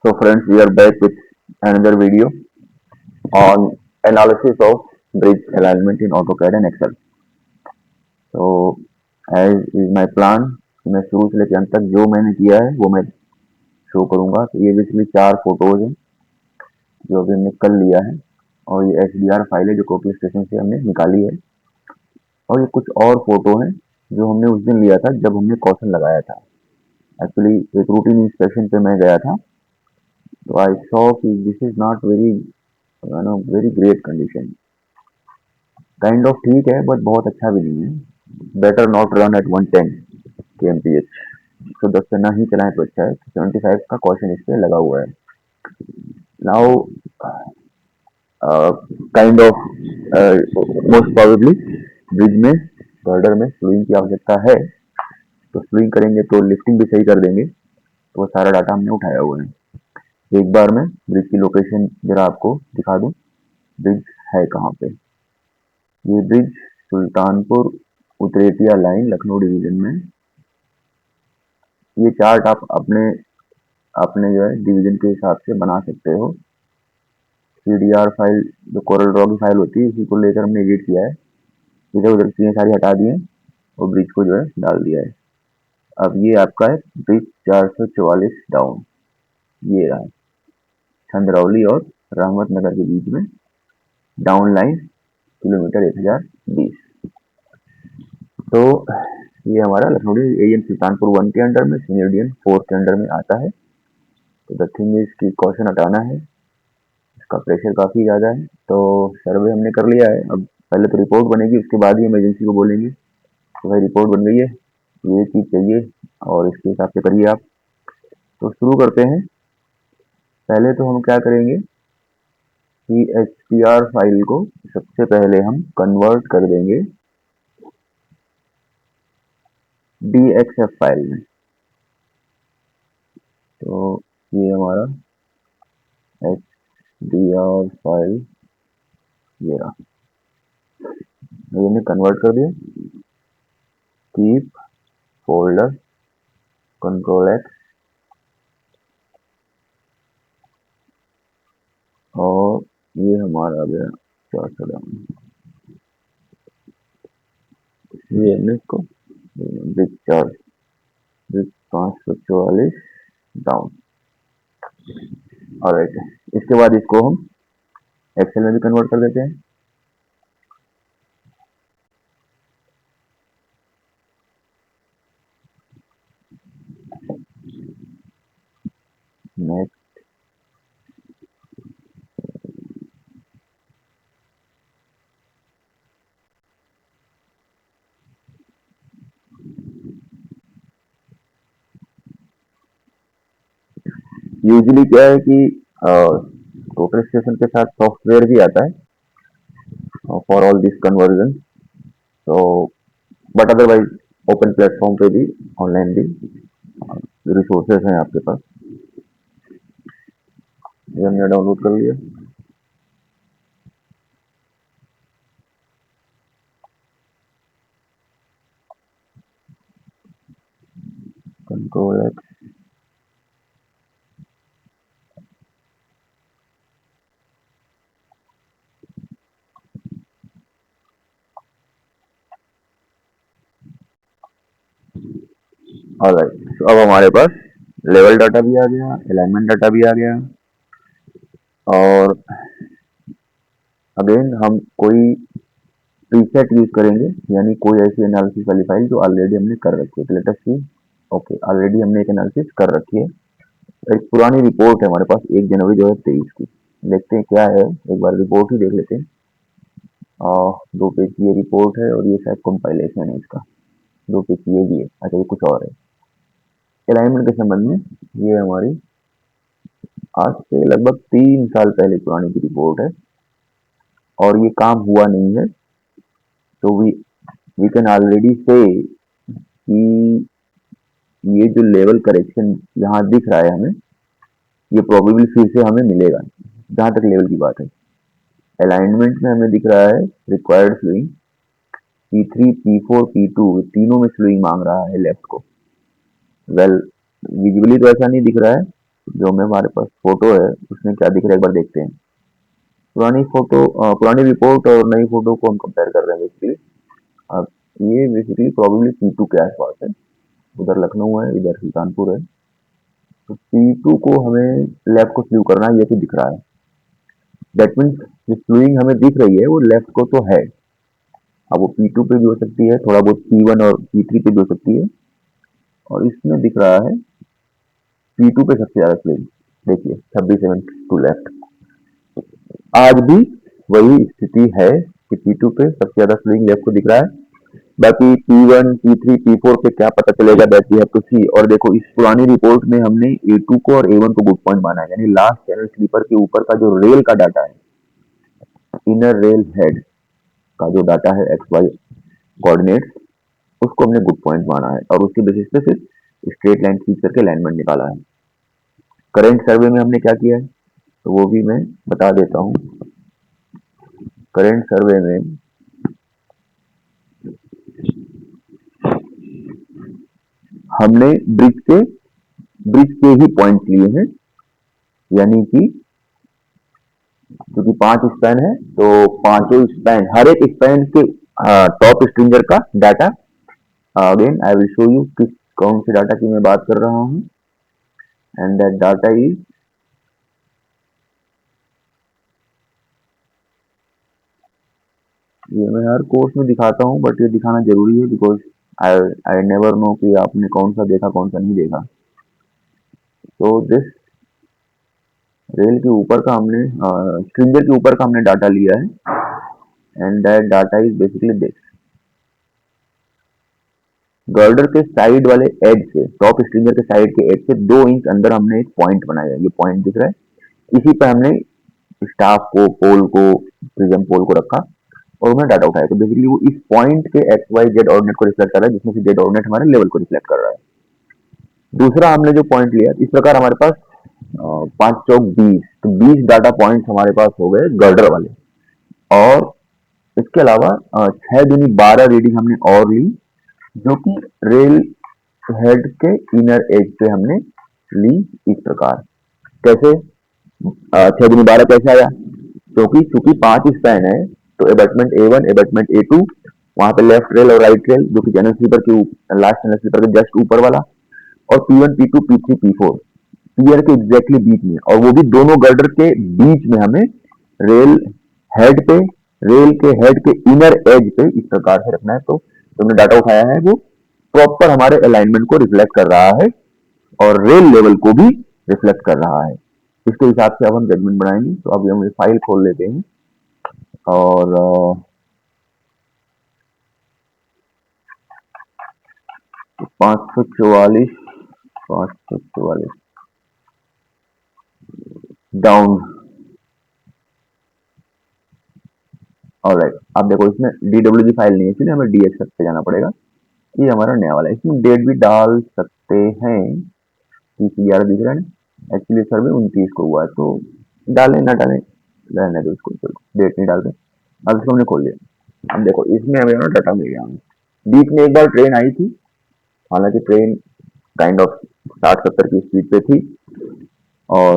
So friends, we are back with another video on analysis of bridge alignment in AutoCAD and Excel. So as is my plan, मैं शुरू से लेकर अंत तक जो मैंने किया है वो मैं शो करूंगा। तो ये बेसिकली 4 फोटोज हैं जो अभी हमने कर लिया है, और ये HDR फाइल है जो कॉपी स्टेशन से हमने निकाली है, और ये कुछ और फोटो हैं जो हमने उस दिन लिया था जब हमने कॉशन लगाया था। एक्चुअली एक रूटीन इंस्पेक्शन पे मैं गया था, तो आई सॉ कि this is not very very great condition. Kind of ठीक है बट बहुत अच्छा भी नहीं है। Better not run at 110 kmph। 110 से ना ही चलाएं तो अच्छा है। 75 का कॉशन इस पे लगा हुआ है। Now kind of most probably bridge में गर्डर में स्लूइंग की आवश्यकता है, तो स्लूइंग करेंगे तो लिफ्टिंग भी सही कर देंगे। तो वो सारा डाटा हमने उठाया हुआ है। एक बार मैं ब्रिज की लोकेशन जरा आपको दिखा दूं, ब्रिज है कहाँ पे। ये bridge Sultanpur Utretia line Lucknow division में। ये चार्ट आप अपने अपने जो है डिवीजन के हिसाब से बना सकते हो। CDR फाइल जो कोरल ड्रॉ की फाइल होती है, इसी को लेकर हमने एडिट किया है। इधर उधर चीजें सारी हटा दी हैं और ब्रिज को जो है डाल दिया है। अब ये आपका है ब्रिज 444 डाउन। ये रहा छंदरौली और रहमत नगर के बीच में डाउन लाइन, किलोमीटर 1020। तो ये हमारा लखनऊ एएन सुल्तानपुर 1 के अंडर में, सीनियर डीएन 4 के अंडर में आता है। तो द थिंग इज की कॉशन हटाना है, इसका प्रेशर काफ़ी ज़्यादा है। तो सर्वे हमने कर लिया है। अब पहले तो रिपोर्ट बनेगी, उसके बाद ही हम एजेंसी को बोलेंगे तो भाई रिपोर्ट बन गई है, ये चीज़ चाहिए और इसके हिसाब से करिए आप। तो शुरू करते हैं। पहले तो हम क्या करेंगे कि HDR फाइल को सबसे पहले हम कन्वर्ट कर देंगे DXF फाइल में। तो ये हमारा HDR फाइल ये रहा, ये हमने कन्वर्ट कर दिया। कीप फोल्डर कंट्रोल X, और ये हमारा आ गया 400 डाउन। ये हमने इसको ब्रिज 544 डाउन। और इसके बाद इसको हम एक्सेल में भी कन्वर्ट कर देते हैं। नेक्स्ट, यूजुअली क्या है कि टोटल स्टेशन के साथ सॉफ्टवेयर भी आता है फॉर ऑल दिस कन्वर्जन। तो बट अदरवाइज ओपन प्लेटफॉर्म पे भी, ऑनलाइन भी रिसोर्सेज हैं आपके पास। ये हमने डाउनलोड कर लिया। Control X, alright. तो अब हमारे पास लेवल डाटा भी आ गया, अलाइनमेंट डाटा भी आ गया, और अगेन हम कोई प्रीसेट यूज करेंगे, यानी कोई ऐसी एनालिसिस वाली फाइल जो ऑलरेडी हमने कर रखी है। लेट अस सी, ओके ऑलरेडी हमने एक एनालिसिस कर रखी है। एक पुरानी रिपोर्ट है हमारे पास 1 जनवरी 2023 की। देखते हैं क्या है, एक बार रिपोर्ट ही देख लेते हैं। 2 पेज की ये रिपोर्ट है और ये शायद कंपाइलेशन है इसका। 2 पेज की ये भी है, अच्छा ये कुछ और है। अलाइनमेंट के संबंध में ये हमारी आज से लगभग 3 साल पहले पुरानी की रिपोर्ट है, और ये काम हुआ नहीं है। तो वी कैन ऑलरेडी से कि ये जो लेवल करेक्शन यहाँ दिख रहा है हमें, ये प्रोबेबली फिर से हमें मिलेगा जहाँ तक लेवल की बात है। अलाइनमेंट में हमें दिख रहा है रिक्वायर्ड स्लूइंग P3, P4, P2 तीनों में स्लूइंग मांग रहा है लेफ्ट को। वेल विजिबली तो ऐसा नहीं दिख रहा है, जो में हमारे पास फोटो है उसमें क्या दिख रहा है एक बार देखते हैं। पुरानी फोटो, पुरानी रिपोर्ट और नई फोटो को हम कंपेयर कर रहे हैं बेसिकली। अब ये बेसिकली प्रोबेबली P2 के आसपास है। उधर लखनऊ है, इधर सुल्तानपुर है। तो P2 को हमें लेफ्ट को स्ल्यू करना है, ये तो दिख रहा है। दैट मीन्स जो स्ल्यूइंग हमें दिख रही है वो लेफ्ट को तो है। अब वो P2 पे भी हो सकती है, थोड़ा बहुत P1 और P3 पे भी हो सकती है, और इसमें दिख रहा है P2 पे सबसे ज्यादा स्ल्यूइंग। देखिए 26 टू लेफ्ट। आज भी वही स्थिति है कि P2 पे सबसे ज्यादा स्विंग लेफ्ट को दिख रहा है। बाकी P1, P3, P4 पे क्या पता चलेगा, दैट वी हैव टू सी। और देखो इस पुरानी रिपोर्ट में हमने A2 को और A1 को गुड पॉइंट माना है, यानी लास्ट चैनल स्लीपर के ऊपर का जो रेल का डाटा है, इनर रेल हेड का जो डाटा है एक्स वाई कोऑर्डिनेट, उसको हमने गुड पॉइंट माना है और उसके बेसिस पे फिर स्ट्रेट लाइन खींच करके अलाइनमेंट निकाला है। करंट सर्वे में हमने क्या किया है तो वो भी मैं बता देता हूँ। करंट सर्वे में हमने ब्रिज के ही पॉइंट लिए हैं, यानी कि क्योंकि 5 स्पैन है तो पांचों स्पैन, हर एक स्पैन के टॉप स्ट्रिंगर का data. Again I will show you किस कौन से डाटा की मैं बात कर रहा हूँ, एंड दैट डाटा इज ये मैं हर कोर्स में दिखाता हूँ, बट ये दिखाना जरूरी है because I I never know कि आपने कौन सा देखा कौन सा नहीं देखा। तो दिस रेल के ऊपर का हमने स्ट्रिंगर के ऊपर का हमने डाटा लिया है, and that data is basically this. Girder के साइड वाले एज से, टॉप स्ट्रिंगर के साइड के एज से 2 इंच अंदर हमने एक पॉइंट बनाया है, ये पॉइंट दिख रहा है। इसी पे हमने स्टाफ को, पोल को, प्रिज्म पोल को रखा और उन्हें डाटा उठाया। तो बेसिकली वो इस पॉइंट के एक्स वाई जेड ऑर्डिनेट को रिफ्लेक्ट कर रहा है, जिसमें से जेड ऑर्डिनेट हमारे लेवल को रिफ्लेक्ट कर रहा है। दूसरा हमने जो पॉइंट लिया, इस प्रकार हमारे पास 5 चौक 20, तो 20 डाटा पॉइंट हमारे पास हो गए गर्डर वाले। और इसके अलावा 6 दूनी 12 रीडिंग हमने और ली, जो कि रेल हेड के इनर एज पे हमने ली इस प्रकार। कैसे 6 दूनी 12 कैसे आया, क्योंकि चूंकि 5 स्पैन है तो एबटमेंट A1, एबटमेंट A2, वहां पे लेफ्ट रेल और राइट रेल जो कि चैनल स्लीपर के लास्ट चैनल स्लीपर के जस्ट ऊपर वाला, और P1, P2, P3, P4 पियर के एग्जैक्टली बीच में, और वो भी दोनों गर्डर के बीच में हमें रेल हेड पे, रेल के हेड के इनर एज पे इस प्रकार से रखना है। तो हमने डाटा उठाया है वो प्रॉपर हमारे अलाइनमेंट को रिफ्लेक्ट कर रहा है और रेल लेवल को भी रिफ्लेक्ट कर रहा है। इसके हिसाब से अब हम जजमेंट बनाएंगे। तो अभी हम फाइल खोल लेते हैं और 544 डाउन। ऑलराइट, अब देखो इसमें DWG फाइल नहीं है, इसलिए हमें DXF पे जाना पड़ेगा। ये हमारा नया वाला है, इसमें डेट भी डाल सकते हैं। 30/11 दिख रहा है ना, एक्चुअली सर्वे 29 को हुआ है, तो डालें ना डालें रहने दो इसको, चलो डेट नहीं डालते। अब इसको हमने खोल लिया। अब देखो इसमें हमें ना डाटा मिल गया हमें। बीच में एक बार ट्रेन आई थी, हालांकि ट्रेन काइंड ऑफ 60-70 की स्पीड पे थी। और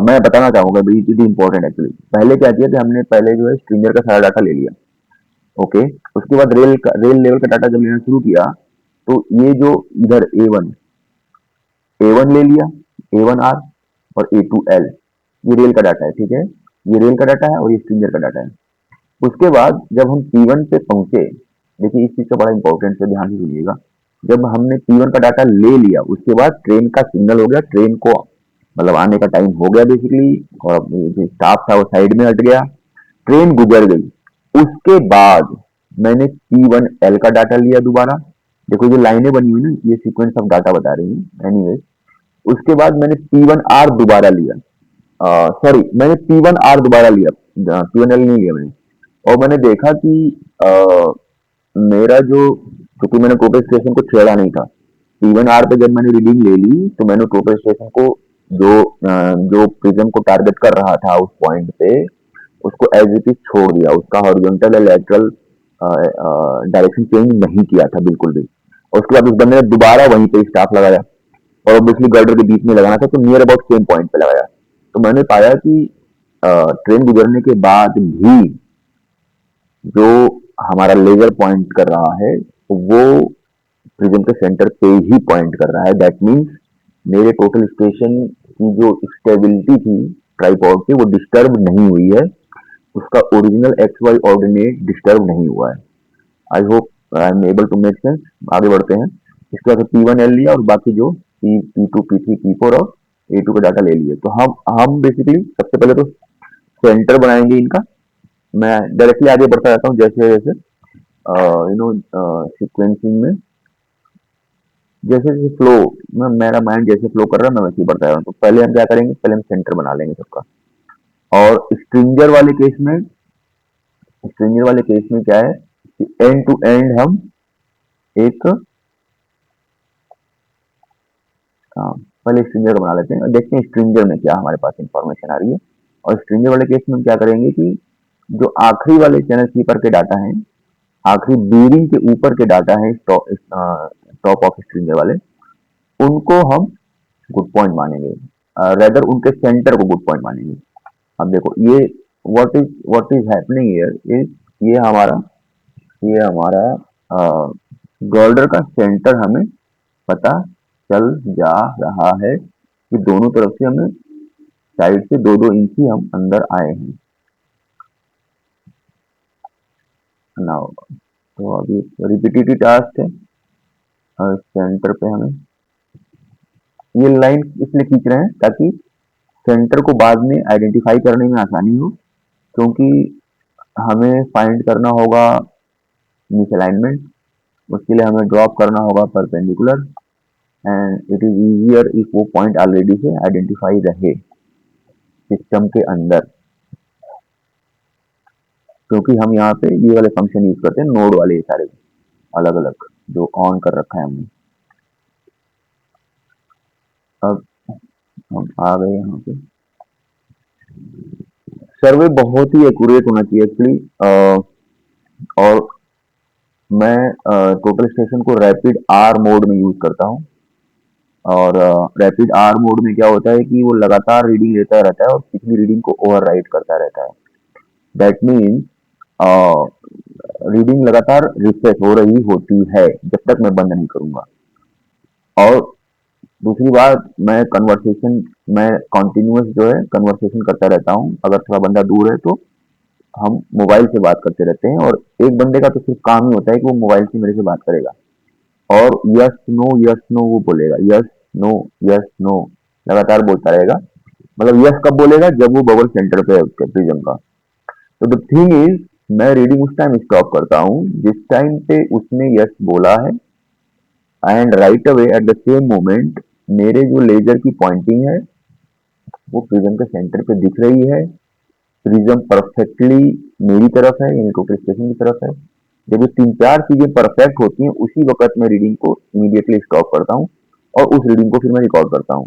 मैं बताना चाहूंगा, बड़ी चीज इंपॉर्टेंट एक्चुअली। पहले क्या किया कि हमने पहले जो है स्ट्रिंगर का सारा डाटा ले लिया, ओके। उसके बाद रेल लेवल का डाटा जब लेना शुरू किया, तो ये जो इधर A1 ले लिया, A1R और A2L, ये रेल का डाटा है, ठीक है। ये रेल का डाटा है और ये स्ट्रिंगर का डाटा है। उसके बाद जब हम P1 पे पहुंचे, देखिए इस चीज का बड़ा इंपॉर्टेंट है, ध्यान से सुनिएगा। जब हमने P1 का डाटा ले लिया, उसके बाद ट्रेन का सिग्नल हो गया, ट्रेन को मतलब आने का टाइम हो गया बेसिकली, और जो स्टाफ था वो साइड में हट गया, ट्रेन गुजर गई। उसके बाद मैंने P1L का डाटा लिया दोबारा। देखो जो लाइनें बनी हुई ना, ये सीक्वेंस ऑफ डाटा बता रही है एनीवे। उसके बाद मैंने P1R दोबारा लिया, सॉरी मैंने P1R दोबारा लिया, P1L नहीं लिया मैंने। और मैंने देखा कि आ, मेरा जो, क्योंकि मैंने टोटल स्टेशन को छेड़ा नहीं था, P1R पे जब मैंने रीडिंग ले ली तो मैंने टोटल स्टेशन को जो प्रिज्म को टारगेट कर रहा था उस पॉइंट पे, उसको एज इट इज छोड़ दिया। उसका हॉरिजॉन्टल या लैटरल डायरेक्शन चेंज नहीं किया था बिल्कुल भी। और उसके बाद उस बंदे ने दोबारा वहीं पे स्टाफ लगाया। और ऑब्वियसली गर्डर के बीच में लगाना था, तो नियर अबाउट सेम पॉइंट पे लगाया। तो मैंने पाया कि ट्रेन गुजरने के बाद भी जो हमारा लेजर पॉइंट कर रहा है वो प्रिज्म के सेंटर पे ही पॉइंट कर रहा है। दैट मीन्स मेरे टोटल स्टेशन की जो स्टेबिलिटी थी ट्राइपॉड की, वो डिस्टर्ब नहीं हुई है, उसका original x y ordinate disturb नहीं हुआ है। I hope I am able to make sense. आगे बढ़ते हैं। इसके बाद P1 L लिया और बाकी जो P2 P3 P4 और A2 का डाटा ले लिए। तो हम बेसिकली सबसे पहले तो सेंटर बनाएंगे इनका। मैं डायरेक्टली आगे बढ़ता रहता हूँ जैसे जैसे सीक्वेंसिंग में जैसे जैसे फ्लो में मेरा माइंड जैसे फ्लो कर रहा है मैं वैसे ही बढ़ता रहा हूँ। तो पहले हम क्या करेंगे, पहले हम सेंटर बना लेंगे सबका। और स्ट्रिंजर वाले केस में क्या है कि एंड टू एंड हम एक पहले स्ट्रिंजर बना लेते हैं और देखते हैं स्ट्रिंजर में क्या हमारे पास इंफॉर्मेशन आ रही है। और स्ट्रिंजर वाले केस में हम क्या करेंगे कि जो आखिरी वाले चैनल स्लीपर के डाटा हैं, आखिरी बीरिंग के ऊपर के डाटा है टॉप ऑफ स्ट्रिंजर वाले, उनको हम गुड पॉइंट मानेंगे, रेदर उनके सेंटर को गुड पॉइंट मानेंगे। अब देखो ये what is happening here is ये हमारा गर्डर का सेंटर हमें पता चल जा रहा है कि दोनों तरफ से हमें साइड से 2-2 इंच ही हम अंदर आए हैं। नाउ तो अभी रिपीटेटिव टास्क है और सेंटर पे हमें ये लाइन इसलिए खींच रहे हैं ताकि सेंटर को बाद में आइडेंटिफाई करने में आसानी हो, क्योंकि हमें फाइंड करना होगा मिसअलाइनमेंट, उसके लिए हमें ड्रॉप करना होगा perpendicular, and it is easier if वो पॉइंट ऑलरेडी से आइडेंटिफाई रहे सिस्टम के अंदर, क्योंकि हम यहाँ पे ये वाले फंक्शन यूज करते हैं नोड वाले सारे अलग अलग जो ऑन कर रखा है हमने। अब हम आ गए यहाँ पे। सर्वे बहुत ही एक्यूरेट होना चाहिए एक्चुअली, और मैं टोटल स्टेशन को रैपिड आर मोड में यूज करता हूँ। और रैपिड आर मोड में क्या होता है कि वो लगातार रीडिंग लेता रहता है और पिछली रीडिंग को ओवरराइट करता रहता है। दैट मीन्स रीडिंग लगातार रिफ्रेश हो रही होती है जब तक मैं बंद नहीं करूंगा। और दूसरी बात, मैं कॉन्टिन्यूस जो है कन्वर्सेशन करता रहता हूँ। अगर थोड़ा बंदा दूर है तो हम मोबाइल से बात करते रहते हैं, और एक बंदे का तो सिर्फ काम ही होता है कि वो मोबाइल से मेरे से बात करेगा और यस नो वो बोलेगा, यस नो लगातार बोलता रहेगा। मतलब यस कब बोलेगा, जब वो बबल सेंटर पे है उसके प्रिज्म का। तो द थिंग इज, मैं रीडिंग उस टाइम स्टॉप करता हूँ जिस टाइम पे उसने यस बोला है, and right away at the same moment मेरे जो लेजर की पॉइंटिंग है वो प्रिज्म के सेंटर पे दिख रही है। प्रिज्म परफेक्टली मेरी तरफ है, यानी टोटल स्टेशन की तरफ है। जब ये 3-4 चीजें परफेक्ट होती हैं उसी वक्त मैं रीडिंग को इमीडिएटली स्टॉप करता हूँ और उस रीडिंग को फिर मैं रिकॉर्ड करता हूँ।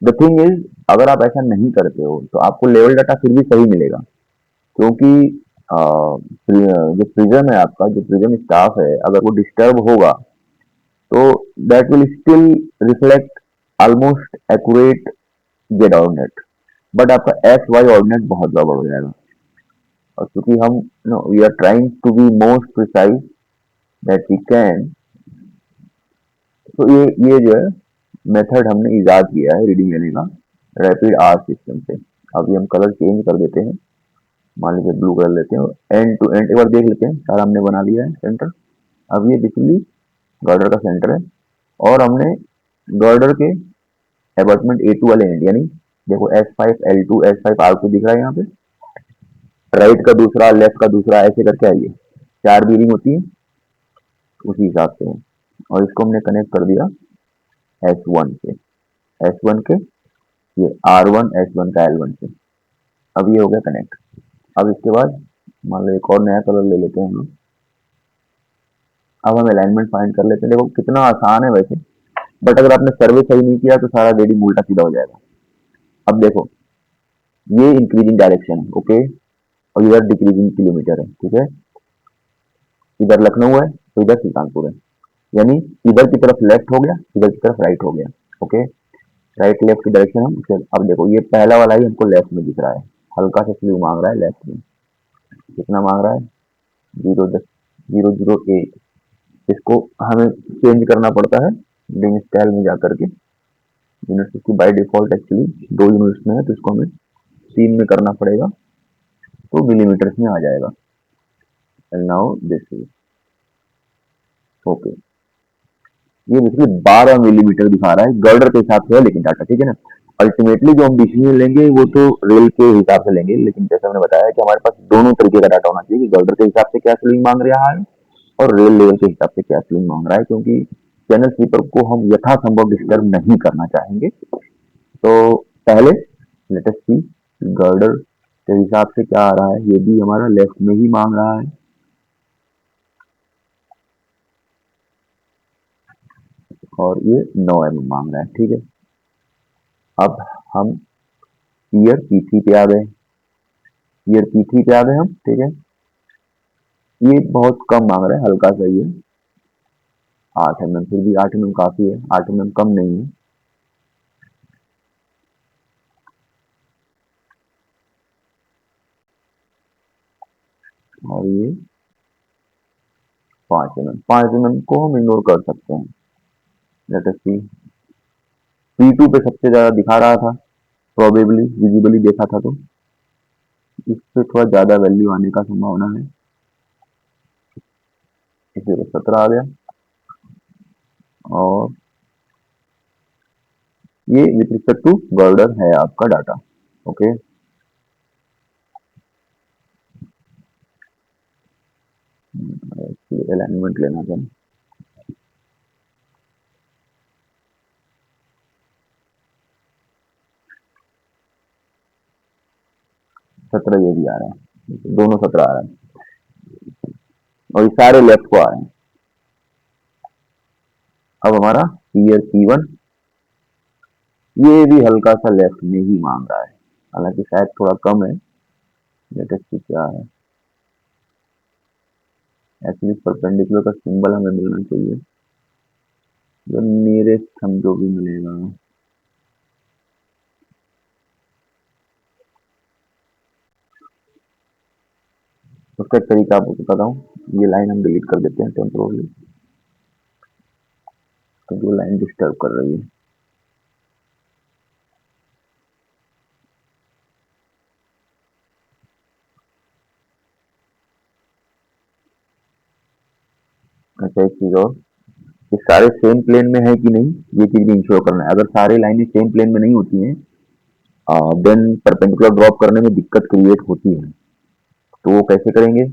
द थिंग इज, अगर आप ऐसा नहीं करते हो तो आपको लेवल डाटा फिर भी सही मिलेगा, क्योंकि जो प्रिज्म है आपका, जो प्रिज्म स्टाफ है, अगर वो डिस्टर्ब होगा तो that will still reflect almost accurate z ordinate, but आपका एक्स वाई ऑर्डिनेट बहुत गड़बड़ हो जाएगा। और क्योंकि हम we are trying to be most precise that we can, तो ये जो है मेथड हमने इजाद किया है रीडिंग लेने का रैपिड आर सिस्टम से। अभी हम कलर चेंज कर देते हैं, मान लीजिए ब्लू कलर लेते हैं और एंड टू एंड एक बार देख लेते हैं। सारा हमने बना लिया है सेंटर। अब ये बेसिकली गर्डर का सेंटर है और हमने गर्डर के अबॉटमेंट A2 वाले एंड, यानी देखो S5 L2 S5 R2 दिख रहा है यहाँ पे, राइट का दूसरा लेफ्ट का दूसरा ऐसे करके आइए 4 बीरिंग होती है उसी हिसाब से। और इसको हमने कनेक्ट कर दिया S1 से, S1 के ये R1 S1 का L1 से। अब ये हो गया कनेक्ट। अब इसके बाद मान लो एक और नया कलर ले लेते हैं हम लोग। अब हम अलाइनमेंट फाइंड कर लेते हैं। देखो कितना आसान है वैसे, बट अगर आपने सर्वे सही नहीं किया तो सारा रीडिंग उल्टा सीधा हो जाएगा। अब देखो ये इंक्रीजिंग डायरेक्शन है, ओके, और इधर डिक्रीजिंग किलोमीटर है, ठीक है। इधर लखनऊ है तो इधर सुल्तानपुर है, यानी इधर की तरफ लेफ्ट हो गया, इधर की तरफ राइट हो गया। ओके, राइट लेफ्ट की डायरेक्शन हम अब देखो ये पहला वाला ही हमको लेफ्ट में दिख रहा है, हल्का सा स्लीव मांग रहा है लेफ्ट में। कितना मांग रहा है? 0.008। इसको हमें चेंज करना पड़ता है लिंक स्टाइल में जाकर के। यूनिट्स की बाय डिफॉल्ट एक्चुअली 2 यूनिट्स में है, तो इसको हमें 3 में करना पड़ेगा, तो मिलीमीटर्स में आ जाएगा। And now this is okay. ये देखिए 12 मिलीमीटर दिखा रहा है, गर्डर के हिसाब से है लेकिन डाटा, ठीक है ना। अल्टीमेटली जो हम डिसीजन लेंगे वो तो रेल के हिसाब से लेंगे, लेकिन जैसे मैंने बताया कि हमारे पास दोनों तरीके का डाटा होना चाहिए कि गर्डर के हिसाब से क्या स्लिंग मांग रहा है और रेल लेवल के हिसाब से क्या स्लिंग मांग रहा है, क्योंकि चैनल स्लीपर को हम यथासंभव डिस्टर्ब नहीं करना चाहेंगे। तो पहले लेट अस सी गर्डर के हिसाब से क्या आ रहा है। ये भी हमारा लेफ्ट में ही मांग रहा है, और ये 9 mm मांग रहा है, ठीक है। अब हम ईयर P3 पे आ गए, ईयर P3 पे आ गए हम, ठीक है। ये बहुत कम मांग रहा है, हल्का सा ही है, 8 mm। फिर भी 8 mm काफी है, 8 mm कम नहीं है। और ये 5 mm, 5 mm को हम इग्नोर कर सकते हैं। लेट अस सी P2 पे सबसे ज्यादा दिखा रहा था, प्रोबेबली विजिबली देखा था, तो इस पे थोड़ा ज्यादा वैल्यू आने का संभावना है, इसलिए 17 आ गया। और ये विथ रिस्पेक्ट टू गर्डर है आपका डाटा, ओके। अलाइनमेंट लेना था, 17 ये भी आ रहा है, दोनों 17 आ रहा है, और ये सारे लेफ्ट को आ रहे हैं। अब हमारा ईयर P1, ये भी हल्का सा लेफ्ट में ही मांग रहा है, हालांकि शायद थोड़ा कम है। लेटेस्ट क्या है, एक्चुअली परपेंडिकुलर का सिंबल हमें मिलना चाहिए, जो नियरेस्ट हम जो भी मिलेगा। उसका एक तरीका आपको बताता हूँ, ये लाइन हम डिलीट कर देते हैं टेम्पोरली, क्योंकि वो लाइन डिस्टर्ब कर रही है। अच्छा एक चीज और, ये सारे सेम प्लेन में है कि नहीं, ये चीज भी इंश्योर करना है। अगर सारी लाइनें सेम प्लेन में नहीं होती हैं, देन परपेंडिकुलर ड्रॉप करने में दिक्कत क्रिएट होती है। तो वो कैसे करेंगे?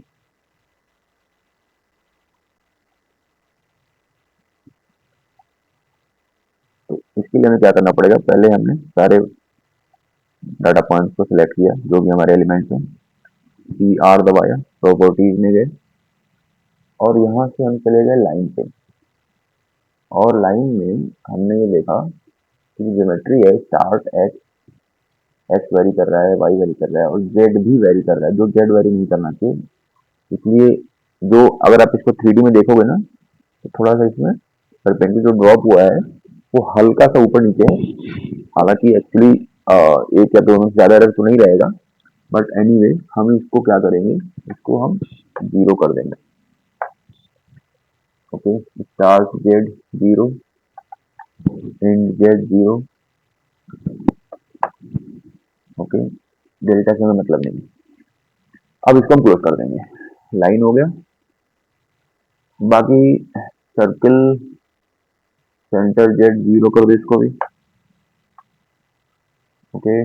तो इसके लिए हमें क्या करना पड़ेगा, पहले हमने सारे डाटा पॉइंट्स को सिलेक्ट किया जो भी हमारे एलिमेंट्स हैं, CR दबाया, प्रॉपर्टीज में गए, और यहाँ से हम चले गए लाइन पे। और लाइन में हमने ये देखा कि ज्योमेट्री है, स्टार्ट एक्स वेरी कर रहा है, वाई वेरी कर रहा है, और जेड भी वेरी कर रहा है, जो जेड वेरी नहीं करना चाहिए। इसलिए जो अगर आप इसको 3D में देखोगे ना, तो थोड़ा सा इसमें परपेंडिकुलर जो ड्रॉप हुआ है वो हल्का सा ऊपर नीचे है। हालांकि एक्चुअली एक या दोनों से ज्यादा एरर तो नहीं रहेगा, बट एनीवे हम इसको क्या करेंगे, इसको हम 0 कर देंगे, okay. Start Z 0, and Z 0, okay. Delta से हमें मतलब नहीं। अब इसको हम क्लोज कर देंगे, लाइन हो गया। बाकी सर्किल सेंटर जेड 0 कर दो इसको भी, ओके।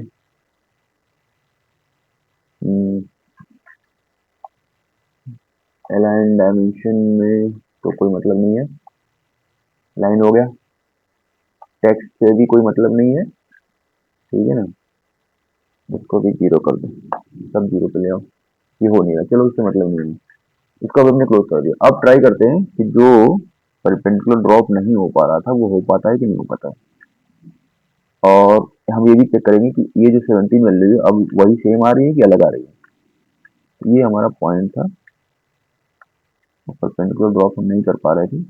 अलाइन डायमेंशन में तो कोई मतलब नहीं है, लाइन हो गया। टेक्स्ट से भी कोई मतलब नहीं है, ठीक है ना। इसको भी 0 कर दो, सब 0 पे ले आओ, ये हो नहीं रहा, चलो उससे मतलब नहीं है। इसको अब हमने क्लोज कर दिया। अब ट्राई करते हैं कि जो परपेंडिकुलर ड्रॉप नहीं हो पा रहा था वो हो पाता है कि नहीं हो पाता है। और हम ये भी चेक करेंगे कि ये जो 17 वैल्यू है अब वही सेम आ रही है कि अलग आ रही है। ये हमारा पॉइंट था, परपेंडिकुलर ड्रॉप हम नहीं कर पा रहे थे।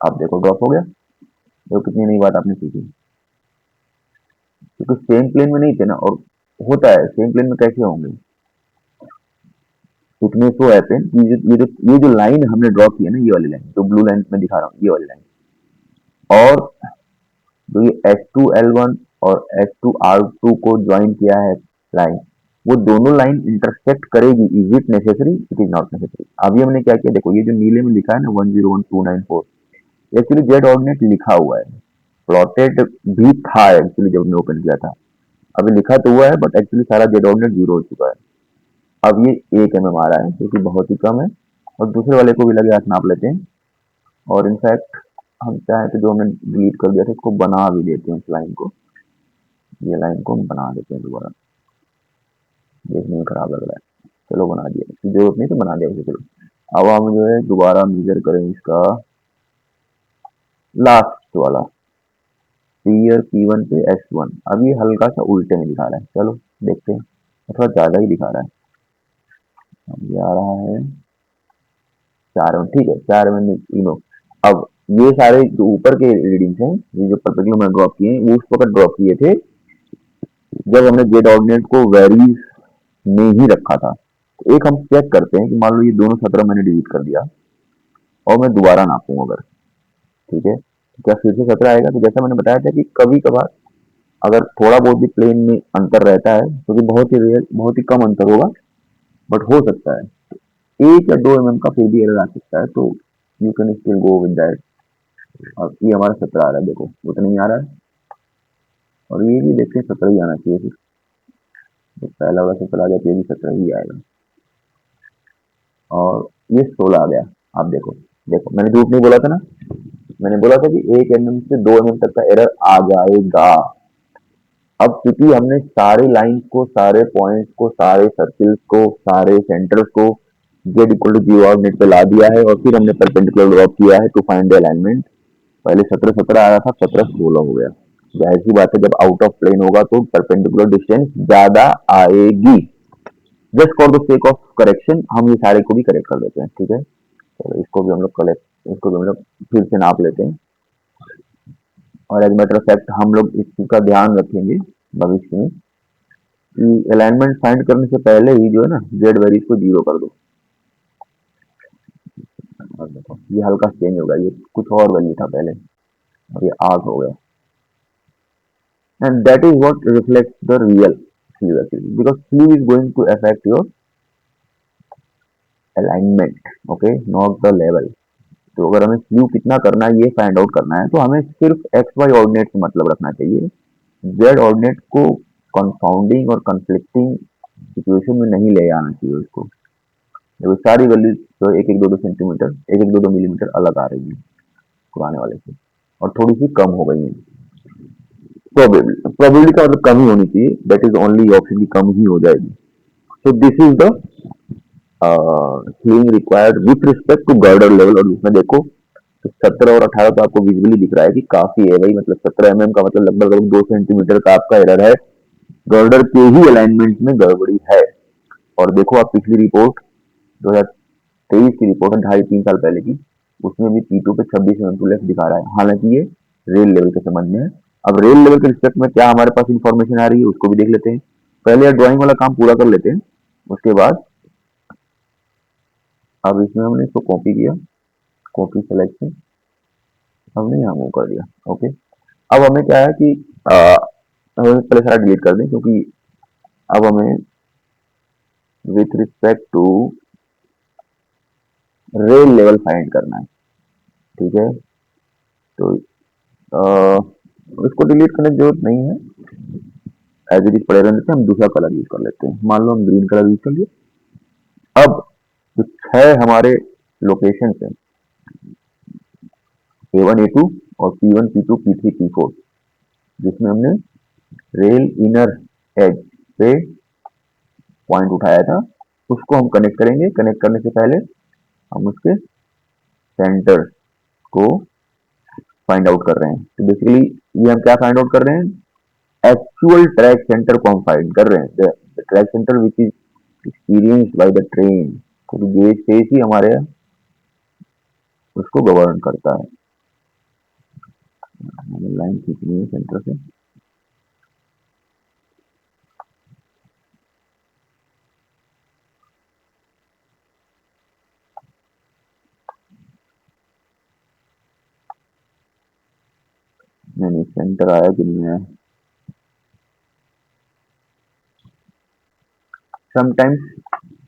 आप देखो ड्रॉप हो गया, देखो कितनी नई बात आपने सीखी। क्योंकि सेम प्लेन में नहीं थे ना, और होता है सेम प्लेन में कैसे होंगे। इट मे सो हैपन कि ये जो लाइन हमने ड्रॉ की है ना, ये वाली लाइन जो ब्लू लाइन में दिखा रहा हूँ, ये वाली लाइन, और जो ये H2L1 और H2R2 को ज्वाइन किया है लाइन, वो दोनों लाइन इंटरसेक्ट करेगी। Is it necessary? It is not necessary. अभी हमने क्या किया, देखो ये जो नीले में लिखा है ना 101294, एक्चुअली जेड ऑर्डिनेट लिखा हुआ है, प्लॉटेड भी था एक्चुअली जब हमने ओपन किया था। अभी लिखा तो हुआ है बट एक्चुअली सारा जेड ऑर्डिनेट जीरो हो चुका है। अब ये 1 mm आ रहा है जो कि बहुत ही कम है, और दूसरे वाले को भी लगे हाथ नाप लेते हैं, और इनफैक्ट हम चाहें तो जो हमने डिलीट कर दिया था उसको बना भी देते हैं, इस लाइन को, ये लाइन को हम बना देते हैं दोबारा, देखने में खराब लग रहा है, चलो बना दिया, इसकी जरूरत नहीं तो बना दिया उसे, चलो। अब हम जो है दोबारा मेजर करें इसका लास्ट वाला पीयर P1 पे S1। अब ये हल्का सा उल्टे में दिखा रहा है, चलो देखते हैं, थोड़ा ज्यादा ही दिखा रहा है। अब ये आ रहा है 4 mm, ठीक है 4 mm तीनों। अब ये सारे जो ऊपर के रीडिंग्स हैं, ये जो पर्टिकुलर मैंने ड्रॉप किए हैं, वो उस वक्त ड्रॉप किए थे जब हमने जेड ऑर्डिनेट को वेरीज में ही रखा था। तो एक हम चेक करते हैं कि मान लो ये दोनों 17 मैंने डिलीट कर दिया और मैं दोबारा नापूं अगर, ठीक है, तो क्या फिर से 17 आएगा? तो जैसा मैंने बताया था कि कभी कभार अगर थोड़ा बहुत भी प्लेन में अंतर रहता है, क्योंकि बहुत ही रेयर, बहुत ही कम अंतर होगा, बट हो सकता है 1 या 2 mm का फिर भी एरर आ सकता है, तो you can still go with that. और ये हमारा 17 आ रहा है, देखो उतना ही आ रहा है, और ये भी देखते हैं 17 ही आना चाहिए फिर, तो पहला वाला 17 आ गया, तो ये भी 17 ही आएगा, और ये 16 आ गया। आप देखो, देखो मैंने झूठ नहीं बोला था ना, मैंने बोला था कि 1 mm से 2 mm तक का एरर आ जाएगा। अब क्योंकि हमने सारे लाइंस को, सारे पॉइंट्स को, सारे सर्किल्स को, सारे सेंटर्स को z equal to zero ordinate पे ला दिया है, और फिर हमने परपेंडिकुलर ड्रॉप किया है टू फाइंड द अलाइनमेंट। पहले 17 17 आ रहा था, 17 16 हो गया। जाहिर सी बात है जब आउट ऑफ प्लेन होगा तो परपेंडिकुलर डिस्टेंस ज्यादा आएगी। Just for the sake of correction हम ये सारे को भी करेक्ट कर देते हैं, ठीक है। तो इसको भी हम लोग कलेक्ट, इसको भी हम लोग फिर से नाप लेते हैं, और एज मैटर ऑफ फैक्ट हम लोग इस चीज का ध्यान रखेंगे भविष्य में कि अलाइनमेंट फाइंड करने से पहले ही जो है ना जेड वेरीज को जीरो कर दो। और देखो ये हल्का चेंज होगा, ये कुछ और वैल्यू था पहले, और ये 8 हो गया, and that is what reflects the real sleeve actually, because sleeve is going to affect your alignment, okay, not the level. तो अगर हमें स्लीव कितना करना है ये फाइंड आउट करना है, तो हमें सिर्फ एक्स वाई ऑर्डिनेट से मतलब रखना चाहिए, जेड ऑर्डिनेट को कंफाउंडिंग और कंफ्लिक्टिंग सिचुएशन में नहीं ले आना चाहिए उसको। देखो सारी वैल्यूज तो 1 1 2 2 सेंटीमीटर, 1 1 2 2 मिलीमीटर अलग आ रही है पुराने वाले से, और थोड़ी सी कम हो गई है। प्रोबेबिलिटी का मतलब कम ही होनी चाहिए, दैट इज ओनली ऑप्शन की कम ही हो जाएगी। So this is the sling required with respect to girder level. और इसमें देखो तो 17 और 18 तो आपको विजिबली दिख रहा है कि काफी है भाई, मतलब 17 mm का मतलब लगभग 2 सेंटीमीटर का आपका एरर है, गर्डर के ही अलाइनमेंट में गड़बड़ी है। और देखो आप पिछली रिपोर्ट 2023 की रिपोर्ट है, 2.5 3 साल पहले की, उसमें भी P2 पे 26 mm लेफ्ट दिखा रहा है, हालांकि ये रेल लेवल के संबंध में है। अब रेल लेवल के रिस्पेक्ट में क्या हमारे पास इंफॉर्मेशन आ रही है उसको भी देख लेते हैं। पहले ड्राइंग वाला काम पूरा कर लेते हैं, उसके बाद अब इसमें हमने इसको कॉपी किया, कॉपी सिलेक्शन हमने यहाँ मूव कर दिया, ओके। अब हमें क्या है कि हमें पहले सारा डिलीट कर दें, क्योंकि अब हमें with respect to rail level find करना है, ठीक है। तो इसको डिलीट करने की जरूरत नहीं है, एज इट इज पड़े रहने देते हैं, हम दूसरा कलर यूज कर लेते हैं, मान लो हम ग्रीन कलर यूज कर लिए। अब जो 6 हमारे लोकेशन है, A1 A2 और P1 P2 P3 P4, जिसमें हमने रेल इनर एज पे पॉइंट उठाया था, उसको हम कनेक्ट करेंगे। कनेक्ट करने से पहले हम उसके सेंटर को फाइंड आउट कर रहे हैं। तो बेसिकली ये हम क्या फाइंड आउट कर रहे हैं, एक्चुअल ट्रैक सेंटर को हम फाइंड कर रहे हैं, the track centre which is experienced by the train, क्योंकि ये स्पेस ही हमारे उसको गवर्न करता है। हमें लाइन खींचनी है सेंटर से, सेंटर आया कि नहीं आया। समटाइम्स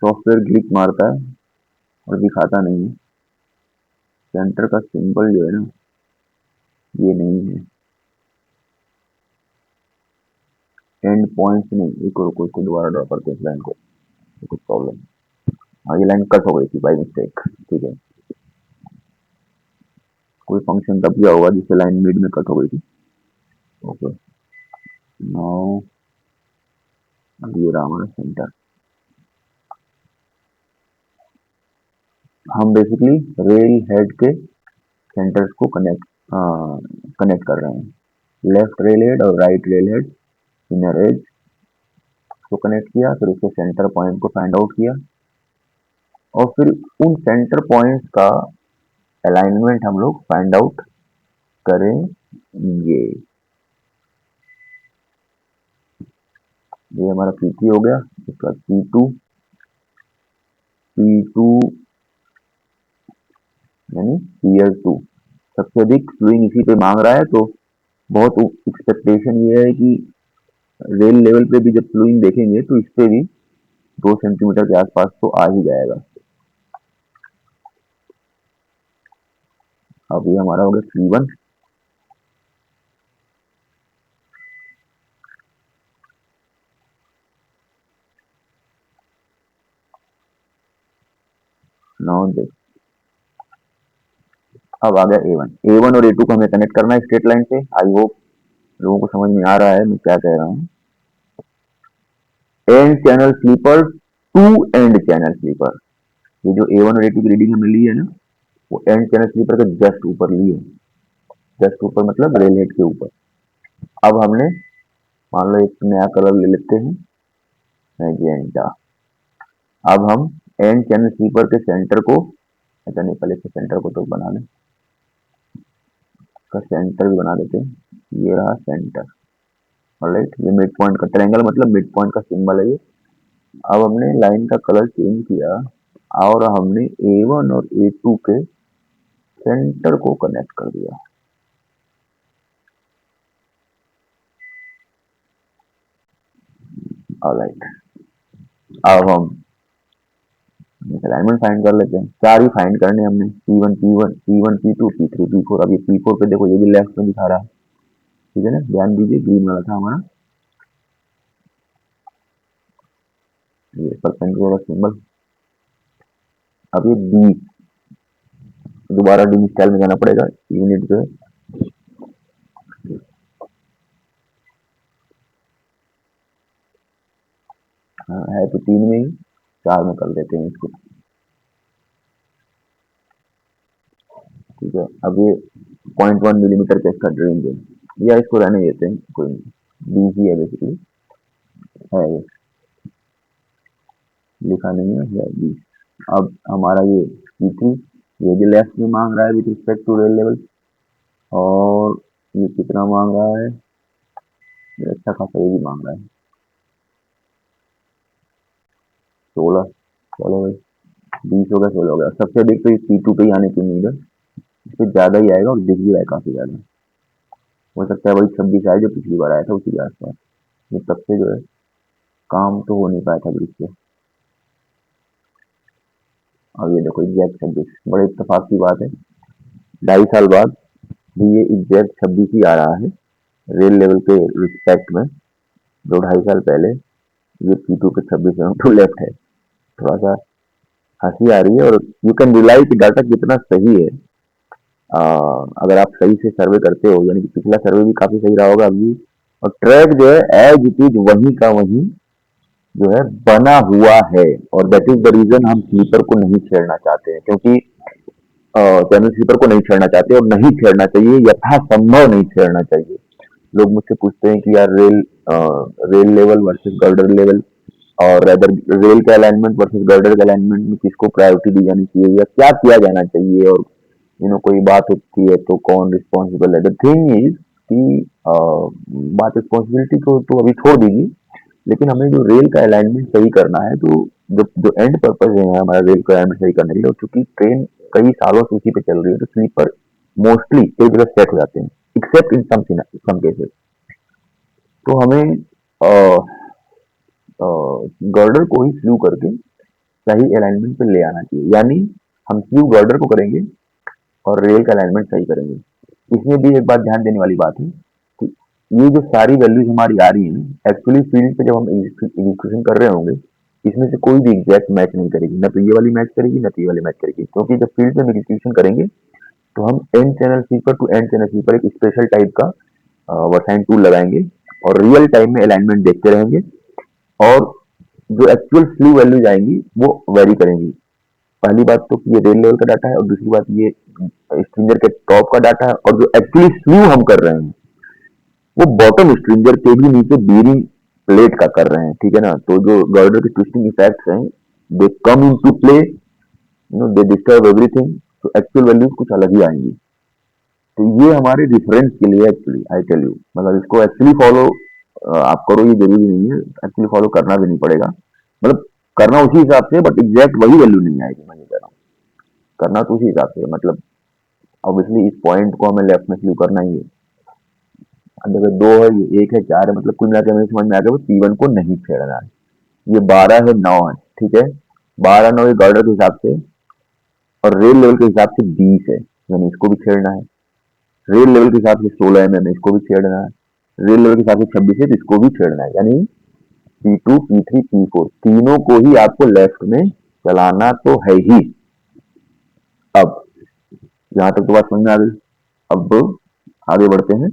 सॉफ्टवेयर ग्लिच मारता है और दिखाता नहीं है। सेंटर का सिंबल जो है ना ये नहीं है। एंड पॉइंट्स नहीं, एक और को दोबारा ड्रॉ करते हैं इस लाइन को, तो कुछ प्रॉब्लम। हाँ ये लाइन कट हो गई थी बाई मिस्टेक, ठीक है। कोई फंक्शन दब गया होगा जिससे लाइन मिड में कट हो गई थी। ओके, नाउ ये रहा हमारा सेंटर। हम बेसिकली रेल हेड के सेंटर्स को कनेक्ट कर रहे हैं। लेफ्ट रेल हेड और right rail head inner as को कनेक्ट किया, फिर उसके सेंटर पॉइंट को फाइंड आउट किया, और फिर उन सेंटर पॉइंट्स का अलाइनमेंट हम लोग फाइंड आउट करेंगे। ये हमारा P3 हो गया, उसके बाद P2 यानी Tier 2। सबसे अधिक फ्लूइंग इसी पे मांग रहा है, तो बहुत एक्सपेक्टेशन ये है कि रेल लेवल पे भी जब फ्लूइंग देखेंगे तो इस पे भी 2 सेंटीमीटर के आसपास तो आ ही जाएगा। अब ये हमारा हो गया P1। नाउ देख, अब आ गया A1 और A2 को हमें कनेक्ट करना है स्ट्रेट लाइन से। आई होप लोगों को समझ में आ रहा है मैं क्या कह रहा हूँ। End channel sleeper to end channel sleeper, ये जो A1 और A2 की रीडिंग हमें ली है ना, वो एंड चैनल स्लीपर के जस्ट ऊपर ली है। जस्ट ऊपर मतलब रेल हेड के ऊपर। अब हमने मान लो एक नया कलर ले लेते हैं मैजेंटा। अब हम एंड चैनल स्लीपर के सेंटर को, अच्छा नहीं पहले से सेंटर को तो बना लें, इसका सेंटर भी बना देते हैं। ये रहा सेंटर, ऑलराइट। ये मिड पॉइंट का ट्रायंगल मतलब मिड पॉइंट का सिंबल है ये। अब हमने लाइन का कलर चेंज किया और हमने A1 और A2 के सेंटर को कनेक्ट कर दिया। ऑलराइट, अब हम अलाइनमेंट फाइंड कर लेते हैं। चार ही फाइंड करने हमने, P1 P1 P1 P2 P3 P4। अब ये P4 पे देखो, ये भी लेफ्ट में दिखा रहा है, ठीक है ना, ध्यान दीजिए ग्रीन वाला था हमारा ये परपेंडिकुलर सिंबल। अब ये डी, दोबारा डी स्टाइल में जाना पड़ेगा यूनिट पे। है तो 3 में ही, 4 में कर देते हैं इसको, ठीक है। अब ये 0.1 मिलीमीटर का इसका रेंज है, या इसको रहने देते हैं, कोई बीसी है बेसिकली, है ये लिखा नहीं है बी। अब हमारा ये P3, ये भी लेफ्ट में मांग रहा है with respect to rail level, और ये कितना मांग रहा है, ये अच्छा खासा ये भी मांग रहा है 16। चलो भाई 20 हो गया, 16 हो गया। सबसे अधिक तो P2 पे ही आने की उम्मीद है, इस पे ज्यादा ही आएगा और दिख भी रहा है काफी ज्यादा। हो सकता है वही 26 आए जो पिछली बार आया था उसी के आसपास। ये तब से जो है काम तो हो नहीं पाया था ब्रिज पे। अब ये देखो एग्जैक्ट 26, बड़े इत्तेफाक की बात है, 2.5 साल बाद भी ये एग्जैक्ट 26 ही आ रहा है रेल लेवल के रिस्पेक्ट में। जो 2.5 साल पहले ये P2 पे 26 टू लेफ्ट है। थोड़ा सा हंसी आ रही है, और यू कैन रिलाई कि डाटा कितना सही है। अगर आप सही से सर्वे करते हो, यानी कि पिछला सर्वे भी काफी सही रहा होगा अभी, और ट्रैक जो है एज इट इज वही का वही जो है बना हुआ है। और दैट इज द रीजन हम स्लीपर को नहीं छेड़ना चाहते हैं, क्योंकि चैनल स्लीपर को नहीं छेड़ना चाहते और नहीं छेड़ना चाहिए, यथासंभव नहीं छेड़ना चाहिए। लोग मुझसे पूछते हैं कि यार rail level versus girder level, और अदर रेल का अलाइनमेंट वर्सेस गर्डर के अलाइनमेंट में किसको प्रायोरिटी दी जानी चाहिए या क्या किया जाना चाहिए, और कोई बात होती है तो कौन रिस्पॉन्सिबल है। द थिंग इज कि बात रिस्पॉन्सिबिलिटी को तो अभी छोड़ दीजिए, लेकिन हमें जो रेल का अलाइनमेंट सही करना है, तो जो जो एंड पर्पज है हमारा रेल का अलाइनमेंट सही करने के लिए, और चूंकि ट्रेन कई सालों से उसी पे चल रही है, तो स्लीपर मोस्टली एक जगह सेट हो जाते हैं। Except in some cases. तो हमें गर्डर को ही स्लीव करके सही अलाइनमेंट पे ले आना चाहिए, यानी हम स्लीव गर्डर को करेंगे और रेल का अलाइनमेंट सही करेंगे। इसमें भी एक बात ध्यान देने वाली बात है कि ये जो सारी वैल्यूज हमारी आ रही है, एक्चुअली फील्ड पे जब हम एग्जीक्यूशन कर रहे होंगे, इसमें से कोई भी एग्जैक्ट मैच नहीं करेगी, ना तो ये वाली मैच करेगी ना तो ये वाली मैच करेगी, क्योंकि जब फील्ड में एग्जीक्यूशन करेंगे तो हम end channel sweeper to end channel sweeper एक स्पेशल टाइप का वर्साइन टूल लगाएंगे और रियल टाइम में अलाइनमेंट देखते रहेंगे, और जो एक्चुअल स्लीव वैल्यूज आएंगी वो वेरी करेंगी। पहली बात तो कि ये रेल लेवल का डाटा है, और दूसरी बात ये स्ट्रिंगर के टॉप का डाटा है, और जो एक्चुअली स्लीव हम कर रहे हैं वो बॉटम स्ट्रिंगर के भी नीचे बीरिंग प्लेट का कर रहे हैं, ठीक है ना। तो जो गर्डर के ट्विस्टिंग इफेक्ट्स हैं, they come in to play, they disturb everything, तो एक्चुअल वैल्यूज कुछ अलग ही आएंगी। तो ये हमारे रिफरेंस के लिए एक्चुअली आई टेल यू, मतलब इसको एक्चुअली फॉलो आप करो ये जरूरी नहीं है, एक्चुअली फॉलो करना भी नहीं पड़ेगा, मतलब करना उसी हिसाब से, बट एग्जैक्ट वही वैल्यू नहीं आएगी, मैं ये कह रहा हूँ। करना तो उसी हिसाब से, मतलब ऑब्वियसली इस पॉइंट को हमें लेफ्ट में स्लीव करना ही है। अब अगर दो है, ये एक है, चार है, मतलब कुल मिलाकर हमें समझ में आ गया P1 को नहीं छेड़ना है। ये 12 है, 9 है, ठीक है। 12 9 ये गर्डर के हिसाब से, और रेल लेवल के हिसाब से 20 है, यानी इसको भी छेड़ना है। रेल लेवल के हिसाब से 16 इसको भी छेड़ना है। रेल लेवल के हिसाब से 26 है, तो इसको भी छेड़ना है, यानी P2 P3 P4 तीनों को ही आपको लेफ्ट में चलाना तो है ही। अब यहाँ तक तो बात समझ में आ गई। अब आगे बढ़ते हैं।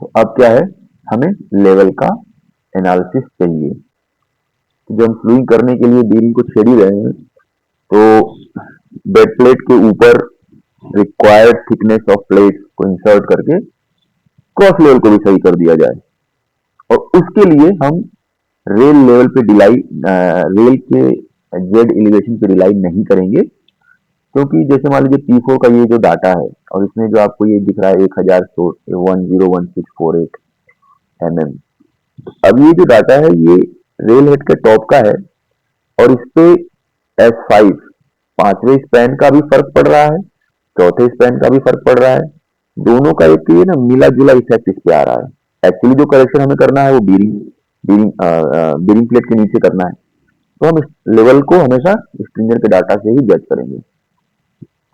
तो अब क्या है, हमें लेवल का एनालिसिस चाहिए। जब हम फ्लूइंग करने के लिए बीरिंग को छेड़ ही रहे हैं, तो बेड प्लेट के ऊपर रिक्वायर्ड थिकनेस ऑफ प्लेट को इंसर्ट करके क्रॉस लेवल को भी सही कर दिया जाए, और उसके लिए हम रेल लेवल पे डिलाई, रेल के जेड एलिवेशन पे डिलाई नहीं करेंगे, क्योंकि जैसे मान लीजिए P4 का ये जो डाटा है, और इसमें जो आपको ये दिख रहा है 1016 अब ये जो डाटा है ये रेल हेड के टॉप का है, और इस पे S5 पांचवें स्पैन का भी फर्क पड़ रहा है, चौथे स्पैन का भी फर्क पड़ रहा है। दोनों का एक ये ना मिला जुला इफेक्ट इस पे आ रहा है। एक्चुअली जो करेक्शन हमें करना है वो बीरिंग बीरिंग बीरिंग प्लेट के नीचे करना है, तो हम इस लेवल को हमेशा स्ट्रिंगर के डाटा से ही जज करेंगे।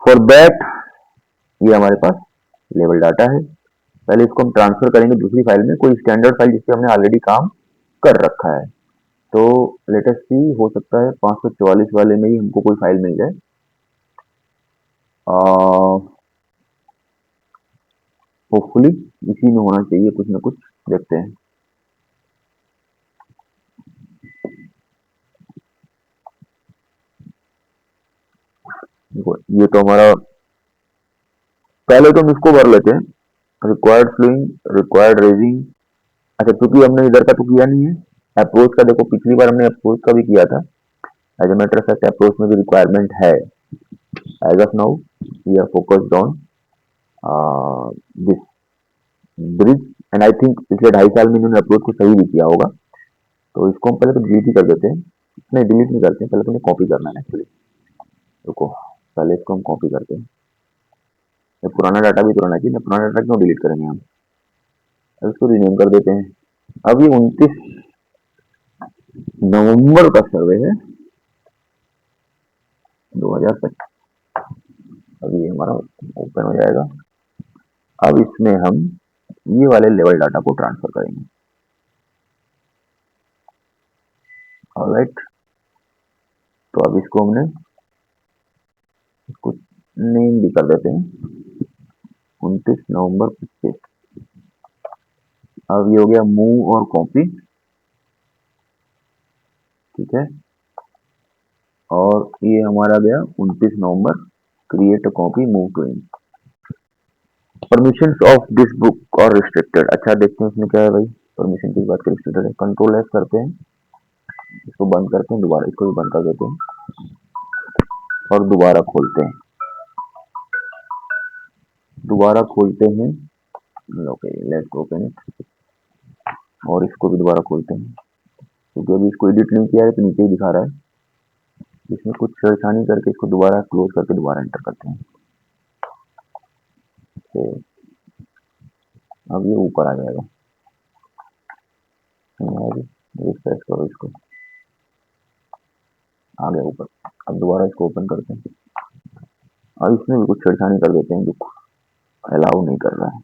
फॉर दैट ये हमारे पास लेवल डाटा है। पहले इसको हम ट्रांसफर करेंगे दूसरी फाइल में, कोई स्टैंडर्ड फाइल जिसपे हमने ऑलरेडी काम कर रखा है। तो लेटेस्ट सी, हो सकता है 544 वाले में ही हमको कोई फाइल मिल जाए। होपफुली इसी में होना चाहिए कुछ ना कुछ, देखते हैं। ये तो हमारा, पहले तो हम इसको भर लेते हैं, रिक्वायर्ड फ्लूइंग, रिक्वायर्ड रेजिंग। अच्छा, क्योंकि हमने इधर का तो किया नहीं है, अप्रोच का देखो, पिछली बार हमने अप्रोच का भी किया था। As a matter of fact approach में भी रिक्वायरमेंट है। As of now we are focused on this bridge, and I think पिछले 2.5 साल में इन्होंने अप्रोच को सही भी किया होगा। तो इसको हम पहले तो डिलीट ही कर देते हैं। नहीं, डिलीट नहीं करते हैं, पहले तो हमें कॉपी करना है एक्चुअली। रुको, पहले इसको हम कॉपी करते हैं। ये पुराना डाटा भी तो रहना चाहिए ना, पुराना डाटा क्यों डिलीट करेंगे हम। अब इसको रीनेम कर देते हैं। अब ये 29 नवंबर का सर्वे है, 2025। अब ये हमारा ओपन हो जाएगा। अब इसमें हम ये वाले लेवल डाटा को ट्रांसफर करेंगे। ऑलराइट, तो अब इसको हमने इसको नेम भी कर देते हैं 29 नवंबर 25। अब ये हो गया मूव और कॉपी, ठीक है। और ये हमारा गया 29 नवंबर, create a copy, move to in. Permissions of this book और रिस्ट्रिक्टेड। अच्छा, देखते हैं इसमें क्या है भाई। परमिशन की बात करें, रिस्ट्रिक्टेड है, कंट्रोल एस करते हैं, इसको बंद करते हैं, दोबारा इसको भी बंद कर देते हैं और दोबारा खोलते हैं। दोबारा खोलते हैं, ओके लेट्स ओपन इट, और इसको भी दोबारा खोलते हैं, क्योंकि अभी इसको एडिट नहीं किया है तो नीचे ही दिखा रहा है। इसमें कुछ छेड़छाड़ी करके इसको दोबारा क्लोज करके दोबारा एंटर करते हैं। तो अब ये ऊपर आ जाएगा और रिफ्रेश करो इसको, आ गया ऊपर। अब दोबारा इसको ओपन करते हैं। अब इसमें भी कुछ छेड़छाड़ी कर देते हैं जो अलाउ नहीं कर रहा है।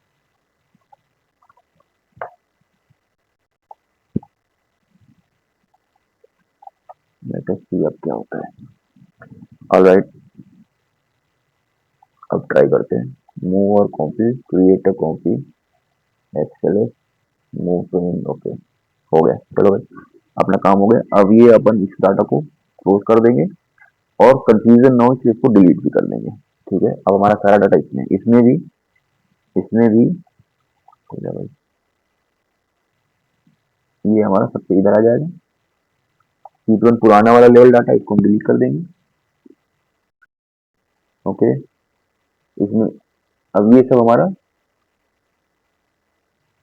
लेट अस सी अब क्या होता है। ऑलराइट, अब ट्राई करते हैं। मूव और copy, create a copy, XLS, move to in. Okay, हो गया। चलो भाई, अपना काम हो गया। अब ये अपन इस डाटा को क्लोज कर देंगे और कंफ्यूजन ना हो इसलिए इसको डिलीट भी कर देंगे। ठीक है, अब हमारा सारा डाटा इसमें भी हो जाएगा। ये हमारा सबसे इधर आ जाएगा। C1 पुराना वाला लेवल डाटा, इसको हम डिलीट कर देंगे। ओके, इसमें अब ये सब हमारा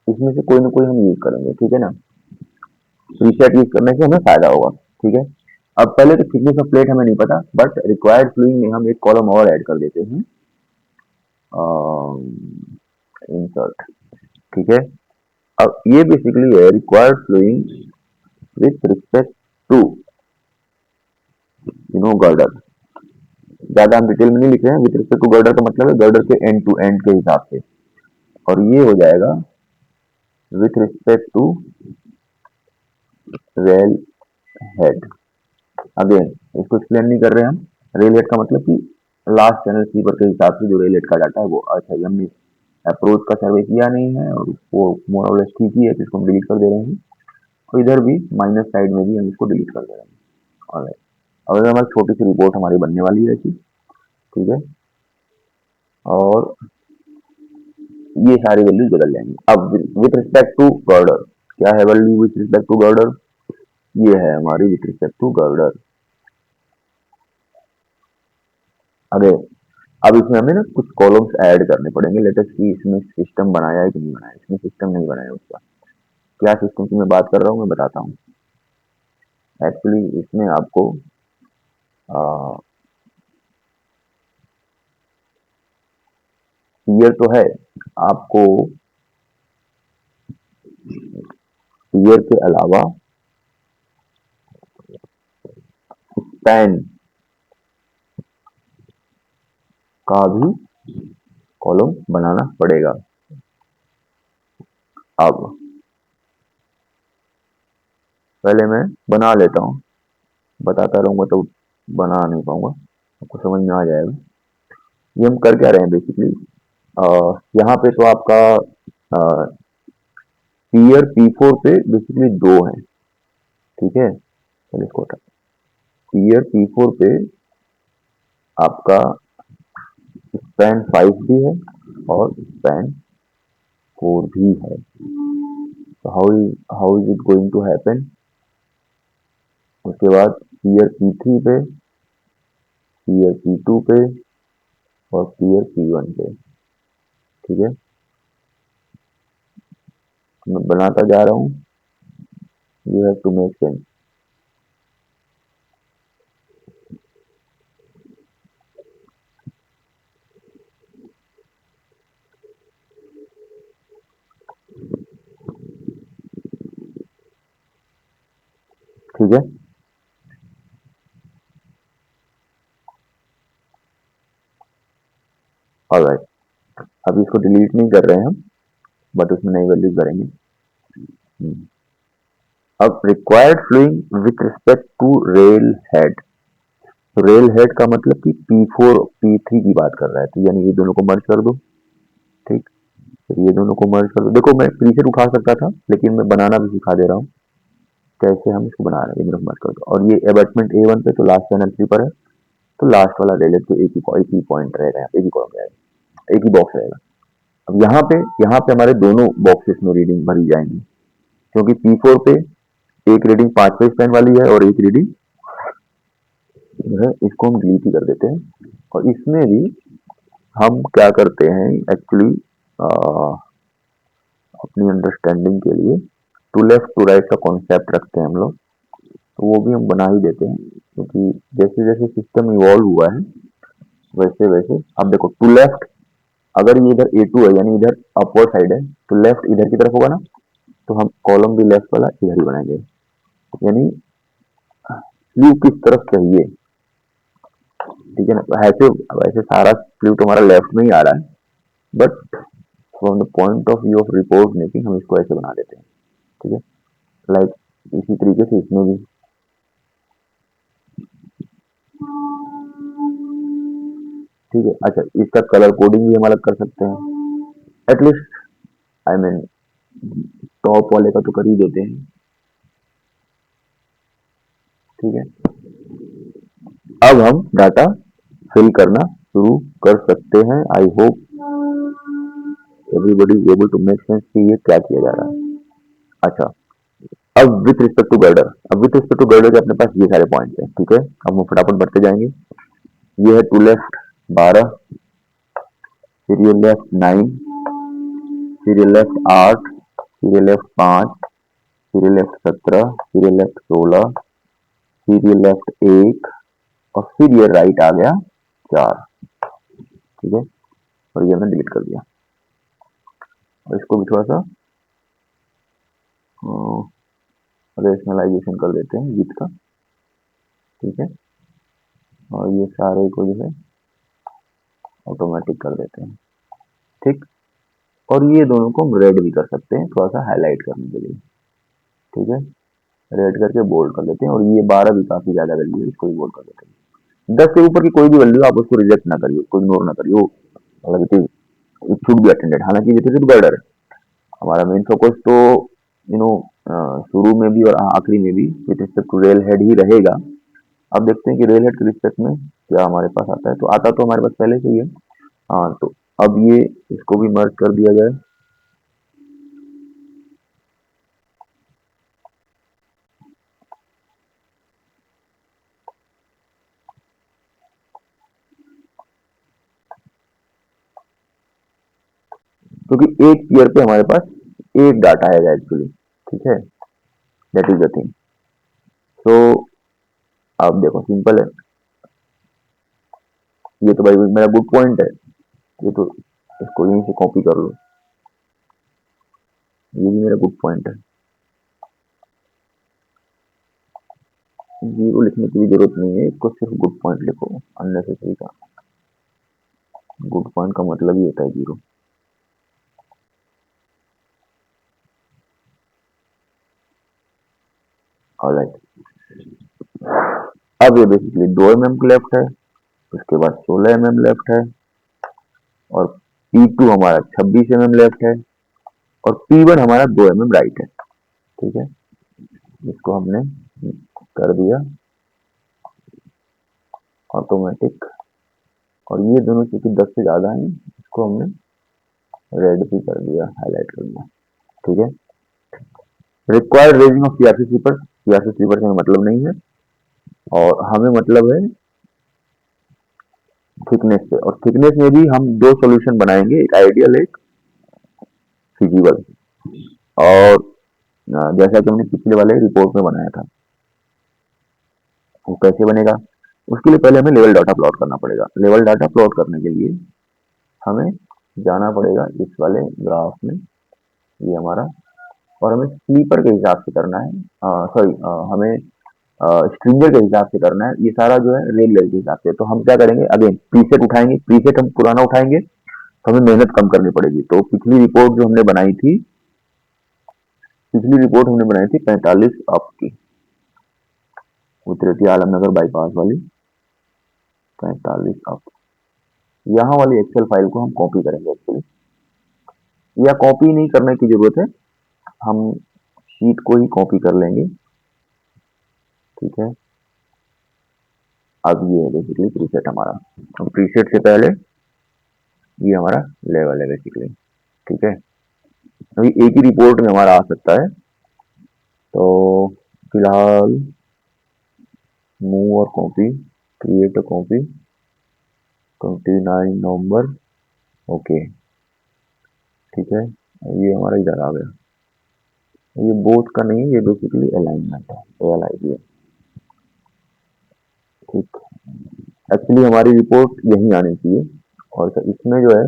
इसमें से कोई ना कोई हम यूज करेंगे। ठीक है ना, प्रीसेट यूज करने से हमें फायदा होगा। ठीक है, अब पहले तो थिकनेस ऑफ प्लेट हमें नहीं पता, बट रिक्वायर्ड फ्लूइंग में हम एक कॉलम और ऐड कर देते हैं, इंसर्ट। ठीक है, अब ये बेसिकली है required flowing with respect to girder. ज्यादा हम डिटेल में नहीं लिख रहे हैं। विथ रिस्पेक्ट टू गर्डर का मतलब है गर्डर के एंड टू एंड के हिसाब से, और ये हो जाएगा with respect to rail head. Again इसको एक्सप्लेन नहीं कर रहे हम। रेल हेड का मतलब कि लास्ट चैनल स्लीपर के हिसाब से जो रेल हेड का डाटा है वो। अच्छा, हमने अप्रोच का सर्वे किया नहीं है और उसको मोर और लेस ठीक ही है, तो इसको हम डिलीट कर दे रहे हैं। और इधर भी माइनस साइड में भी हम इसको डिलीट कर दे रहे हैं। और अब हमारी छोटी सी रिपोर्ट हमारी बनने वाली है ऐसी। ठीक है, और ये सारी वैल्यूज बदल जाएंगी। अब विथ रिस्पेक्ट टू गर्डर, क्या है value with respect to girder? ये है हमारी विथ रिस्पेक्ट टू गर्डर। अगे अब इसमें हमें ना कुछ कॉलम्स ऐड करने पड़ेंगे। लेट अस सी इसमें सिस्टम बनाया है कि नहीं बनाया। इसमें सिस्टम नहीं बनाया उसका। क्या सिस्टम की मैं बात कर रहा हूँ मैं बताता हूँ। एक्चुअली इसमें आपको ईयर तो है, आपको ईयर के अलावा स्पैन का भी कॉलम बनाना पड़ेगा। अब पहले मैं बना लेता हूँ, बताता रहूंगा तो बना नहीं पाऊंगा, आपको समझ में आ जाएगा। ये हम कर क्या रहे हैं बेसिकली। यहाँ पे तो आपका ईयर P4 पे बेसिकली दो है। ठीक है, चलिए इसको ईयर P4 पे आपका स्पैन 5 भी है और स्पैन 4 भी है। तो how is it going to happen. उसके बाद ईयर P3 पे, ईयर P2 पे और ईयर P1 पे। ठीक है, मैं बनाता जा रहा हूँ। You have to make sense. ठीक है, ऑलराइट। अभी इसको डिलीट नहीं कर रहे हैं हम, बट उसमें नई वैल्यू करेंगे। अब required flowing with respect to rail head. तो रेल हेड का मतलब कि P4 P3 की बात कर रहा है, तो यानी ये दोनों को मर्ज कर दो। ठीक, तो ये दोनों को मर्ज कर दो। देखो मैं प्रीसेट उठा सकता था, लेकिन मैं बनाना भी सिखा दे रहा हूँ कैसे हम इसको बना रहे हैं। ये मर्ज कर दो, और ये अबैटमेंट A1 पे तो लास्ट चैनल स्लीपर है, तो लास्ट वाला रेल हेड तो एक ही पॉइंट रहेगा, एक ही कॉलम रहेगा, एक ही बॉक्स रहेगा। अब यहाँ पे हमारे दोनों बॉक्सेस में रीडिंग भरी जाएंगी, क्योंकि P4 पे एक रीडिंग 5 स्पैन वाली है और एक रीडिंग जो है इसको हम डिलीट ही कर देते हैं। और इसमें भी हम क्या करते हैं एक्चुअली, अपनी अंडरस्टैंडिंग के लिए टू लेफ्ट टू राइट का कॉन्सेप्ट रखते हैं हम लोग। तो वो भी हम बना ही देते हैं, क्योंकि जैसे जैसे सिस्टम इवॉल्व हुआ है वैसे वैसे। अब देखो टू लेफ्ट, अगर ये इधर A2 है यानी इधर अपवर्ड साइड है, तो लेफ्ट इधर की तरफ होगा ना, तो हम कॉलम भी लेफ्ट वाला इधर ही बनाएंगे, यानी स्लीव किस तरफ चाहिए, ठीक है ना। ऐसे वैसे सारा स्लीव तो हमारा लेफ्ट में ही आ रहा है, but from the point of view of report making हम इसको ऐसे बना देते हैं, ठीक है। लाइक इसी तरीके से इसमें भी, ठीक है। अच्छा, इसका कलर कोडिंग भी हम अलग कर सकते हैं, एटलीस्ट आई मीन टॉप वाले का तो कर ही देते हैं, ठीक है। अब हम डाटा फिल करना शुरू कर सकते हैं। I hope everybody is able to make sense कि ये क्या किया जा रहा है। अच्छा, अब विथ रिस्पेक्ट टू गर्डर, अब विथ रिस्पेक्ट टू गर्डर के अपने पास ये सारे पॉइंट्स हैं, ठीक है। अब हम फटाफट बढ़ते जाएंगे। ये है टू लेफ्ट 12, फिर ये लेफ्ट 9, फिर ये लेफ्ट 8, फिर ये लेफ्ट 5, फिर ये लेफ्ट 17, फिर ये लेफ्ट 16, फिर ये लेफ्ट 1, और फिर ये राइट आ गया 4, ठीक है। और ये हमने डिलीट कर दिया, और इसको भी थोड़ा सा रेशनलाइजेशन कर देते हैं विथ का, ठीक है। और ये सारे को जो है ऑटोमेटिक कर देते हैं, ठीक। और ये दोनों को हम रेड भी कर सकते हैं थोड़ा सा हाईलाइट करने के लिए, ठीक है। रेड करके बोल्ड कर देते हैं, और ये 12 भी काफी ज्यादा वैल्यू है, इसको भी बोल्ड कर देते हैं। 10 से ऊपर की कोई भी वैल्यू आप उसको रिजेक्ट ना करिए, उसको इग्नोर ना करिए, मतलब इट शुड बी अटेंडेड। हालांकि ये तो सिर्फ गर्डर है, हमारा मेन फोकस तो यू नो शुरू में भी और आखिरी में भी with respect to rail head ही रहेगा। अब देखते हैं कि रेल हेड के रिस्पेक्ट में क्या हमारे पास आता है, तो आता तो हमारे पास पहले से ही है। हाँ, तो अब ये इसको भी मर्ज कर दिया जाए, क्योंकि एक ईयर पे हमारे पास एक डाटा आएगा एक्चुअली, ठीक है। That is the thing. तो आप देखो सिंपल है, ये तो भाई मेरा गुड पॉइंट है, ये तो इसको यहीं से कॉपी कर लो, ये भी मेरा गुड पॉइंट है। जीरो लिखने की भी जरूरत नहीं है, इसको सिर्फ गुड पॉइंट लिखो, अननेसेसरी का। गुड पॉइंट का मतलब ही होता है जीरो। ऑलराइट, अब ये बेसिकली 2 mm लेफ्ट है, उसके बाद 16 mm लेफ्ट है, और P2 हमारा 26 mm लेफ्ट है, और P1 हमारा 2 mm राइट है, ठीक है। इसको हमने कर दिया ऑटोमेटिक, और ये दोनों चूंकि 10 से ज्यादा हैं, इसको हमने रेड भी कर दिया, हाईलाइट कर दिया, ठीक है। Required raising of CRC sleeper, CRC sleeper से हमें मतलब नहीं है, और हमें मतलब है थिकनेस से, और थिकनेस में भी हम दो सॉल्यूशन बनाएंगे, एक आइडियल एक फिजिबल। और जैसा कि हमने पिछले वाले रिपोर्ट में बनाया था, वो कैसे बनेगा, उसके लिए पहले हमें लेवल डाटा प्लॉट करना पड़ेगा। लेवल डाटा प्लॉट करने के लिए हमें जाना पड़ेगा इस वाले ग्राफ में, ये हमारा, और हमें स्लीपर के हिसाब से करना है, सॉरी हमें स्ट्रिंगर के हिसाब से करना है, ये सारा जो है रेल लेवल के हिसाब से। तो हम क्या करेंगे, अगेन प्रीसेट उठाएंगे, प्रीसेट हम पुराना उठाएंगे तो हमें मेहनत कम करनी पड़ेगी। तो पिछली रिपोर्ट जो हमने बनाई थी, पिछली रिपोर्ट हमने बनाई थी 45 अप की, उतरेती आलमनगर बाईपास वाली 45 अप। यहाँ वाली एक्सेल फाइल को हम कॉपी करेंगे एक्चुअली, या कॉपी नहीं करने की जरूरत है, हम शीट को ही कॉपी कर लेंगे, ठीक है। अब ये है बेसिकली प्रीसेट हमारा। अब प्रीसेट से पहले ये हमारा लेवल है बेसिकली, ठीक है। अभी एक ही रिपोर्ट में हमारा आ सकता है, तो फिलहाल मूव और copy, create a copy 29 November, okay, ठीक है। ये हमारा इधर आ गया, ये बोथ का नहीं है, ये बेसिकली अलाइनमेंट है, एल आई है, ठीक, एक्चुअली हमारी रिपोर्ट यहीं आनी चाहिए। और इसमें जो है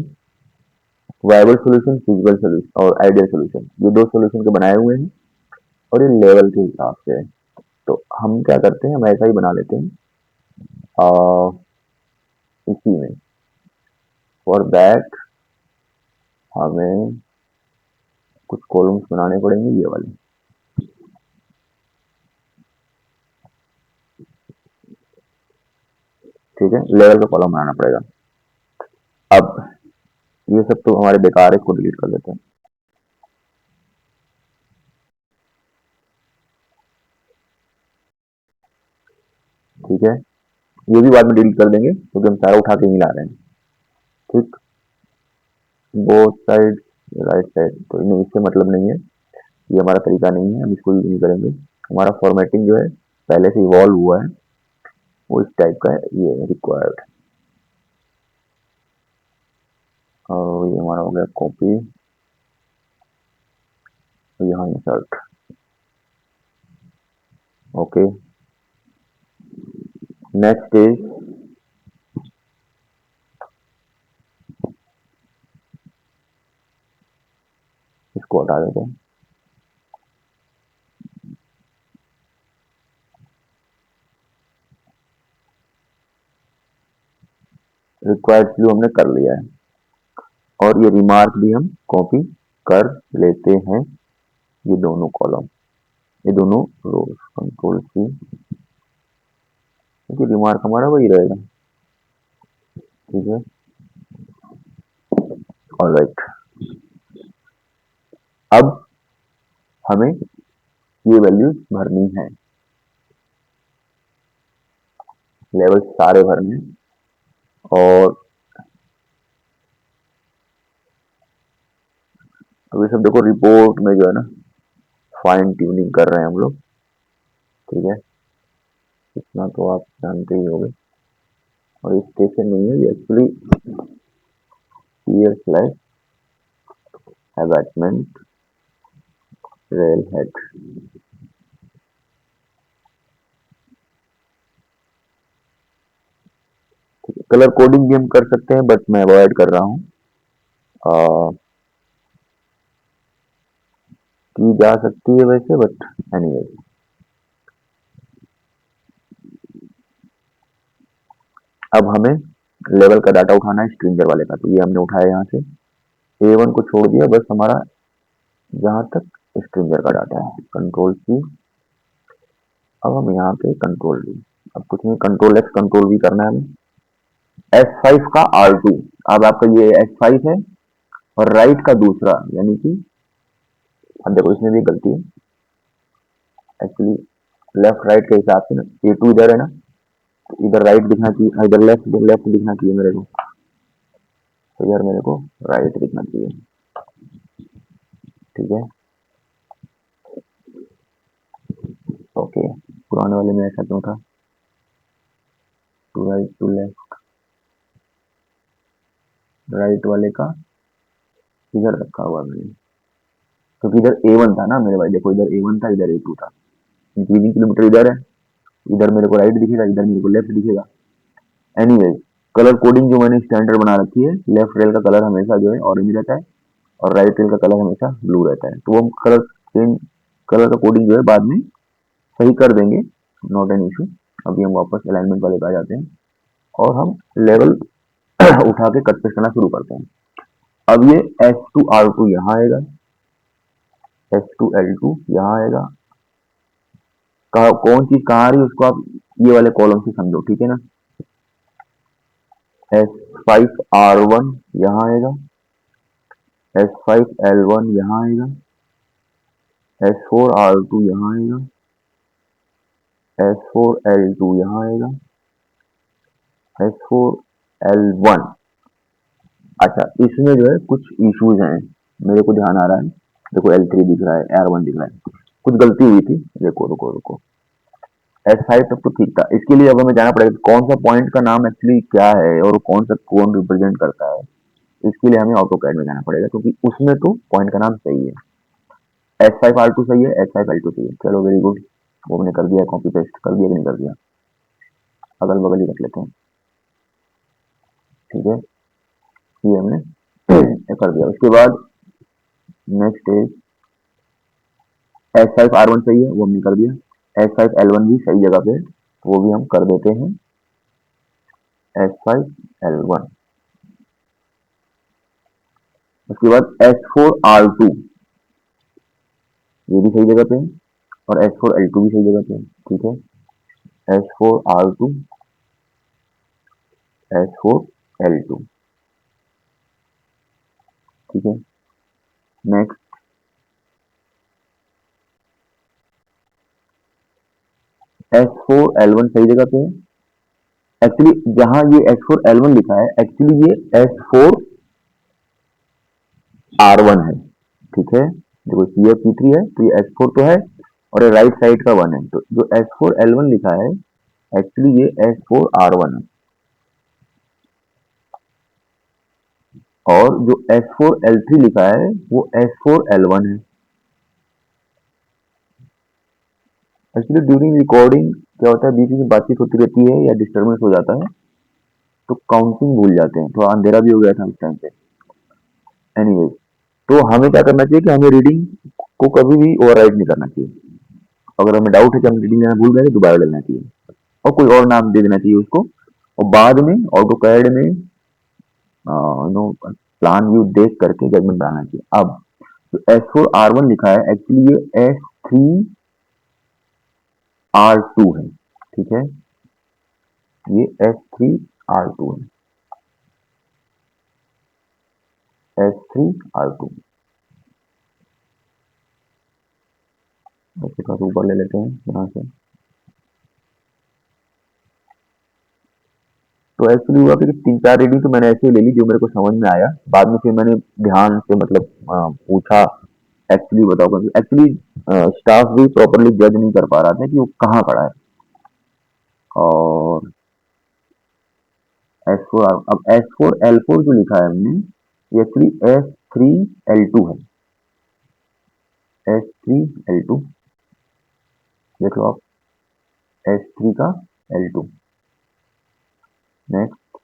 वायबल सॉल्यूशन, फिजिबल सॉल्यूशन और आइडियल सॉल्यूशन, ये दो सॉल्यूशन के बनाए हुए हैं और ये लेवल के हिसाब से है। तो हम क्या करते हैं, हम ऐसा ही बना लेते हैं इसी में। फॉर दैट हमें कुछ कॉलम्स बनाने पड़ेंगे, ये वाले। ठीक है, लेवल का कॉलम बनाना पड़ेगा। अब ये सब तो हमारे बेकार है, इसको डिलीट कर देते हैं। ठीक है, ये भी बाद में डिलीट कर देंगे क्योंकि हम सारा उठा के ही ला रहे हैं। ठीक, बोथ साइड, राइट साइड, तो इन्हें इससे मतलब नहीं है, ये हमारा तरीका नहीं है, हम इसको यूज नहीं करेंगे। हमारा फॉर्मेटिंग जो है पहले से इवॉल्व हुआ है, वो इस टाइप का है, ये रिक्वायर्ड। और ये हमारा हो गया कॉपी, यहाँ इंसर्ट। ओके, नेक्स्ट इज इसको हटा देते हैं। रिक्वायर्ड व्यू हमने कर लिया है और ये रिमार्क भी हम कॉपी कर लेते हैं, ये दोनों कॉलम, ये दोनों रोज, कंट्रोल सी, क्योंकि रिमार्क हमारा वही रहेगा। ठीक है, ऑलराइट। अब हमें ये वैल्यूज भरनी है, लेवल सारे भरने हैं। और अभी सब देखो रिपोर्ट में जो है ना फाइन ट्यूनिंग कर रहे हैं हम लोग। ठीक है, इतना तो आप जानते ही होंगे। और ये स्टेशन नहीं है, ये actually pier slash abutment rail head. Colour coding भी हम कर सकते हैं बट मैं अवॉइड कर रहा हूँ, की जा सकती है वैसे, बट एनीवे। अब हमें लेवल का डाटा उठाना है स्ट्रिंगर वाले का, तो ये हमने उठाया यहाँ से, A1 को छोड़ दिया, बस हमारा जहां तक स्ट्रिंगर का डाटा है, कंट्रोल सी। अब हम यहाँ पे कंट्रोल वी, अब कुछ नहीं, कंट्रोल एक्स कंट्रोल वी करना है हमें। S5 का R2, अब आपका ये S5 है और राइट का दूसरा, यानी कि अब देखो इसमें भी गलती है एक्चुअली, लेफ्ट राइट के हिसाब से ना, A2 इधर है ना, तो इधर राइट दिखना चाहिए, इधर लेफ्ट दिखना चाहिए मेरे को, तो इधर मेरे को राइट दिखना चाहिए। ठीक है, ओके। पुराने वाले में ऐसा क्यों था, to right to left, right वाले का इधर रखा हुआ मैंने, क्योंकि इधर A1 था ना मेरे भाई, देखो इधर A1 था, इधर A2 था, इंक्रीजिंग किलोमीटर इधर है, इधर मेरे को राइट दिखेगा, इधर मेरे को लेफ्ट दिखेगा। एनीवेज, कलर कोडिंग जो मैंने स्टैंडर्ड बना रखी है, लेफ्ट रेल का कलर हमेशा जो है ऑरेंज रहता है और राइट रेल का कलर हमेशा ब्लू रहता है, तो वो हम कलर चेंज, कलर का कोडिंग जो है बाद में सही कर देंगे, नॉट एन इशू। अभी हम वापस अलाइनमेंट वाले पे आ जाते हैं और हम लेवल उठा के कट पेस्ट करना शुरू करते हैं। अब ये S2R2 यहाँ आएगा, S2L2 यहाँ आएगा, कौन चीज कहाँ आ रही है उसको आप ये वाले कॉलम से समझो, ठीक है ना। S5R1 यहाँ आएगा, S5L1 यहाँ आएगा, S4R2 यहाँ आएगा, S4L2 यहाँ आएगा, S4L1। अच्छा, इसमें जो है कुछ इश्यूज हैं, मेरे को ध्यान आ रहा है, देखो L3 दिख रहा है, R1 दिख रहा है, कुछ गलती हुई थी, देखो रुको रुको। S5 तक तो ठीक था, इसके लिए अब हमें जाना पड़ेगा कौन सा पॉइंट का नाम एक्चुअली क्या है और कौन सा कौन रिप्रेजेंट करता है। इसके लिए हमें ऑटो कैड में जाना पड़ेगा क्योंकि उसमें तो पॉइंट का नाम सही है, S5R2 सही है, S5L2 सही है। चलो वेरी गुड, वो हमने कर दिया, कॉपी पेस्ट कर दिया कि नहीं कर दिया। अगल बगल ही रख लेते हैं, ठीक है। ये हमने कर दिया। उसके बाद नेक्स्ट इज S5R1 सही है, वो हमने कर दिया। S5L1 भी सही जगह पे, तो वो भी हम कर देते हैं S5L1। उसके बाद S4R2 ये भी सही जगह पे है, और S4L2 भी सही जगह पे है, ठीक है। S4R2 S4L2, ठीक है। नेक्स्ट S4L1 सही जगह पे है। एक्चुअली जहां ये S4L1 लिखा है, एक्चुअली ये S4R1 है, ठीक है। देखो CF3 है, तो ये S4 तो है, और ये राइट साइड का 1 है, तो जो S4L1 लिखा है एक्चुअली ये S4R1 है, और जो S4L3 लिखा है वो S4L1 है। एक्चुअली ड्यूरिंग रिकॉर्डिंग क्या होता है, बीच में बातचीत होती रहती है या डिस्टर्बेंस हो जाता है, तो काउंटिंग भूल जाते हैं, थोड़ा अंधेरा भी हो गया था उस टाइम पे। एनीवे, तो हमें क्या करना चाहिए कि हमें रीडिंग को कभी भी ओवरराइड नहीं करना चाहिए। अगर हमें डाउट है कि हम रीडिंग लेना भूल गए तो दोबारा लेना चाहिए, और कोई और नाम दे देना चाहिए उसको, और बाद में ऑटो कैड में प्लान व्यू देख करके जजमेंट बनाना चाहिए। अब तो S4R1 लिखा है, एक्चुअली ये S3R2 है, ठीक है। ये S3R2 है, S3R2। थोड़ा सा ऊपर ले लेते हैं यहाँ से। तो एक्चुअली हुआ कि 3-4 रीडिंग तो मैंने ऐसे ही ले ली जो मेरे को समझ में आया, बाद में फिर मैंने ध्यान से मतलब पूछा, एक्चुअली बताओ, एक्चुअली स्टाफ भी प्रॉपरली जज नहीं कर पा रहा था कि वो कहाँ खड़ा है। और अब S4L4 जो लिखा है हमने, ये एक्चुअली S3L2 है, S3L2, देख लो आप, S3 का L2। नेक्स्ट,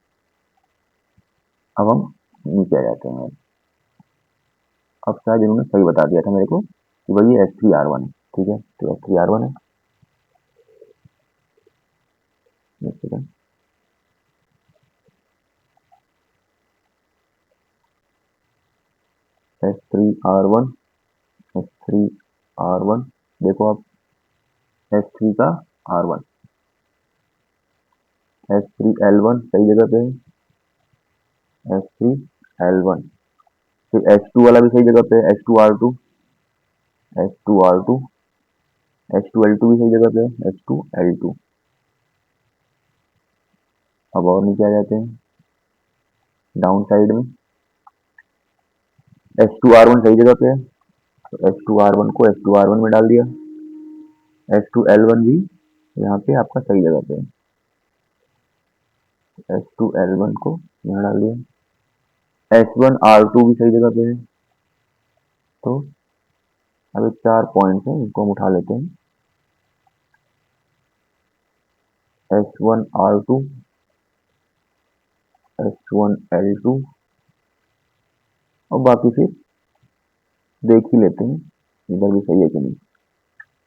अब हम नीचे आ जाते हैं। अब शायद इन्होंने सही बता दिया था मेरे को कि भाई ये S3R1 है, ठीक है, तो S3R1 है। S3R1, S3R1, देखो आप, S3 का R1, S3L1 सही जगह पे है, S3L1। फिर S2 वाला भी सही जगह पे है, S2R2, S2R2, S2L2 भी सही जगह पे है, S2L2। अब और नीचे आ जाते हैं, डाउन साइड में S2R1 सही जगह पे है, तो S2R1 को S2R1 में डाल दिया। S2L1 भी यहाँ पे आपका सही जगह पे है, S2L1 को यहाँ डाल दिया। S1R2 भी सही जगह पे है। तो अभी 4 पॉइंट्स हैं, इनको हम उठा लेते हैं। S1R2, S1L2, और बाकी फिर देख ही लेते हैं इधर भी सही है कि नहीं।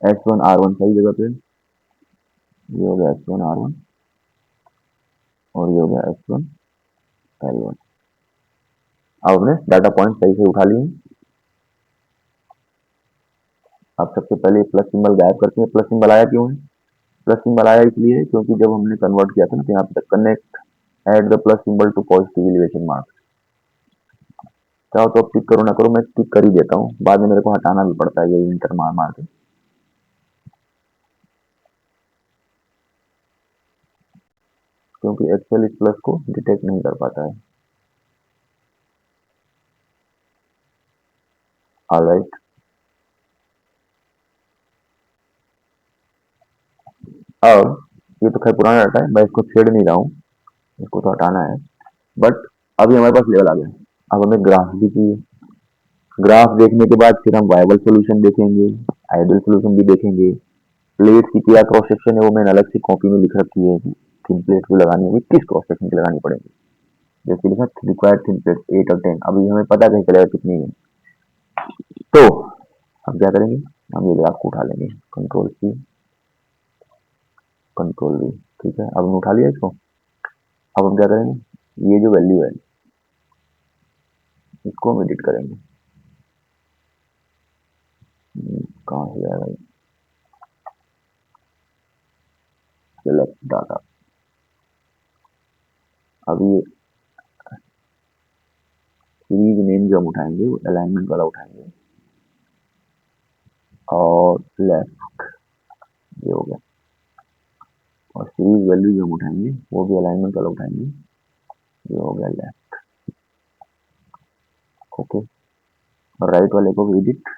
S1R1 सही जगह पे, ये हो गया S1R1, और ये हो गया S1L1। अब हमने डाटा पॉइंट सही से उठा लिए। अब सबसे पहले प्लस सिंबल गायब करते हैं। प्लस सिंबल आया क्यों है? प्लस सिंबल आया इसलिए क्योंकि जब हमने कन्वर्ट किया था ना, तो यहाँ पे connect add the plus symbol to positive elevation mark. चाहो तो अब टिक करो ना करो, मैं टिक कर ही देता हूँ, बाद में मेरे को हटाना भी पड़ता है ये इंटर मार मार के। क्योंकि एक्सेल इस प्लस को डिटेक्ट नहीं कर पाता है। ऑलराइट, अब ये तो खैर पुराना डाटा है, मैं इसको छेड़ नहीं रहा हूँ, इसको तो हटाना है। बट अभी हमारे पास लेवल आ गया, अब हमें ग्राफ भी चाहिए। ग्राफ देखने के बाद फिर हम वायबल सोल्यूशन देखेंगे, आइडियल सोल्यूशन भी देखेंगे। प्लेट की क्या क्रॉस सेक्शन है वो मैंने अलग से कॉपी में लिख रखी है, थिन प्लेट भी लगानी होगी, किस क्रॉस सेक्शन की लगानी पड़ेगी। जैसे लिखा रिक्वायर्ड थिन प्लेट 8 और 10, अभी हमें पता कैसे चलेगा कितनी है। तो हम क्या करेंगे, हम ये ग्राफ को उठा लेंगे, कंट्रोल सी कंट्रोल वी, ठीक है। अब हमने उठा लिया इसको। अब हम क्या करेंगे, ये जो वैल्यू है इसको हम एडिट करेंगे। कहाँ से जाएगा, सेलेक्ट डाटा। अब ये सीरीज नेम जो हम उठाएंगे वो अलाइनमेंट वाला उठाएंगे, और लेफ्ट ये हो गया। और सीरीज वैल्यू जो हम उठाएंगे वो भी अलाइनमेंट वाला उठाएंगे, ये हो गया लेफ्ट। ओके, और राइट वाले को भी एडिट,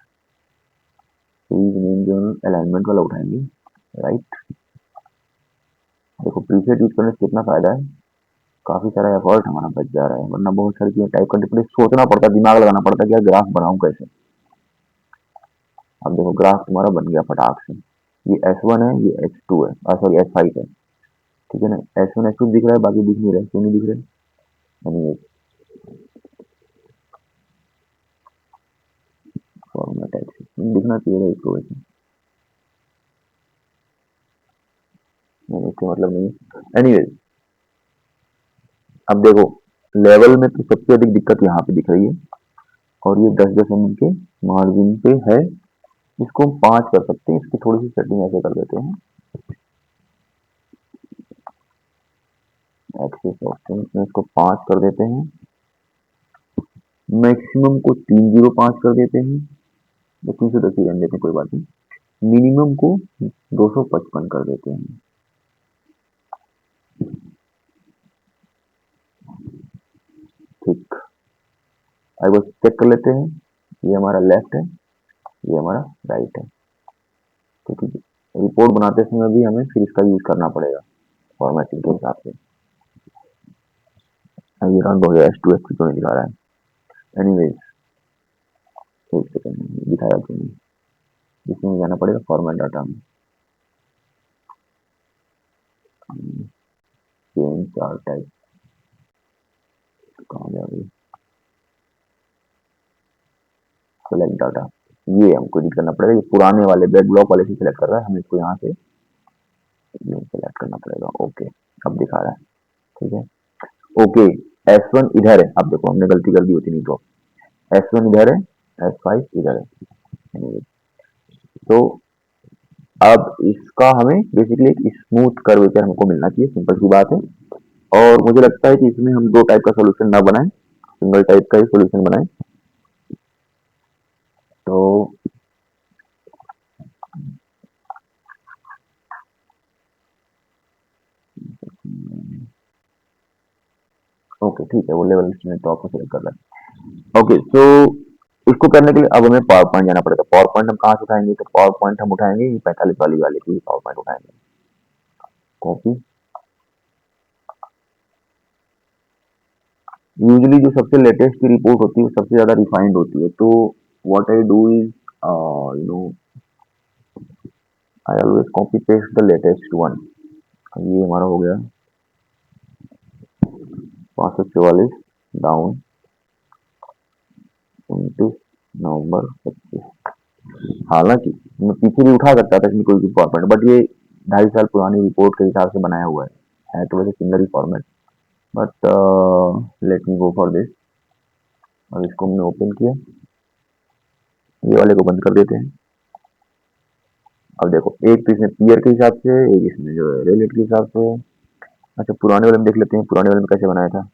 सीरीज नेम जो है अलाइनमेंट वाला उठाएंगे, राइट। देखो प्रीसेट यूज करने से कितना फायदा है, काफी सारा एफर्ट हमारा बच जा रहा है, वरना बहुत सारी चीजें टाइप करने के लिए सोचना पड़ता है, दिमाग लगाना पड़ता है कि यार ग्राफ बनाऊं कैसे। अब देखो ग्राफ तुम्हारा बन गया फटाक से। ये S1 है, ये H2 है, सॉरी S5 है, ठीक है ना। S1 S2 दिख रहा है, बाकी दिख नहीं रहे, क्यों नहीं दिख रहे। यानी फॉर्मेट दिखना चाहिए इसको वैसे, इसका मतलब नहीं है। एनीवे, अब देखो लेवल में तो सबसे अधिक दिक्कत यहाँ पे दिख रही है, और ये 10 दशमलव के मार्जिन पे है। इसको हम 5 कर सकते हैं, इसकी थोड़ी सी सेटिंग ऐसे कर देते हैं, एक्सेस ऑप्शन में इसको 5 कर देते हैं, मैक्सिमम को 305 कर देते हैं, या 310 ही रहने देते हैं, कोई बात नहीं। मिनिमम को 255 कर देते हैं, ठीक। एक बार चेक कर लेते हैं, ये हमारा लेफ्ट है, ये हमारा राइट है, क्योंकि रिपोर्ट बनाते समय भी हमें फिर इसका यूज करना पड़ेगा फॉर्मेटिंग के हिसाब से। ये रन हो गया, S2 S2 तो नहीं दिखा रहा है। एनीवेज, एक सेकंड दिखाया क्यों नहीं, इसमें जाना पड़ेगा फॉर्मेट डाटा में, चेंज चार्ट टाइप, कहाँ जा रही है, सेलेक्ट डाटा। ये हमको एडिट करना पड़ेगा, ये पुराने वाले बेड ब्लॉक वाले से सिलेक्ट कर रहा है, हमें इसको यहाँ से सेलेक्ट करना पड़ेगा। ओके, अब दिखा रहा है, ठीक है। ओके, S1 इधर है, अब देखो हमने गलती कर दी होती नहीं तो। S1 इधर है, S5 इधर है। Anyway, तो अब इसका हमें बेसिकली एक स्मूथ कर्वेचर हमको मिलना चाहिए, सिंपल सी बात है। और मुझे लगता है कि इसमें हम दो टाइप का सोल्यूशन ना बनाएं, सिंगल टाइप का ही सोल्यूशन बनाएं। तो ओके ठीक है, वो लेवल इंस्ट्रूमेंट तो आपको सेलेक्ट कर रहा है। ओके, तो इसको करने के लिए अब हमें पावर पॉइंट जाना पड़ेगा। पावर पॉइंट हम कहाँ से उठाएंगे, तो पावर पॉइंट हम उठाएंगे 45 वाली वाले की पावर पॉइंट उठाएंगे, कॉपी। यूजुअली जो सबसे लेटेस्ट की रिपोर्ट होती है वो सबसे ज्यादा रिफाइंड होती है, तो what I do is no I always copy paste the latest one. ये हमारा हो गया 544 डाउन 29 नवंबर 25। हालांकि मैं पीछे भी उठा सकता था इसमें कोई भी फॉर्मेट, बट ये 2.5 साल पुरानी रिपोर्ट के हिसाब से बनाया हुआ है तो वैसे single he format, but let me go for this. और इसको हमने ओपन किया, ये वाले को बंद कर देते हैं। अब देखो एक तो इसमें पीयर के हिसाब से, एक इसमें जो है रिलेट के हिसाब से। अच्छा पुराने वाले में देख लेते हैं, पुराने वाले में कैसे बनाया था।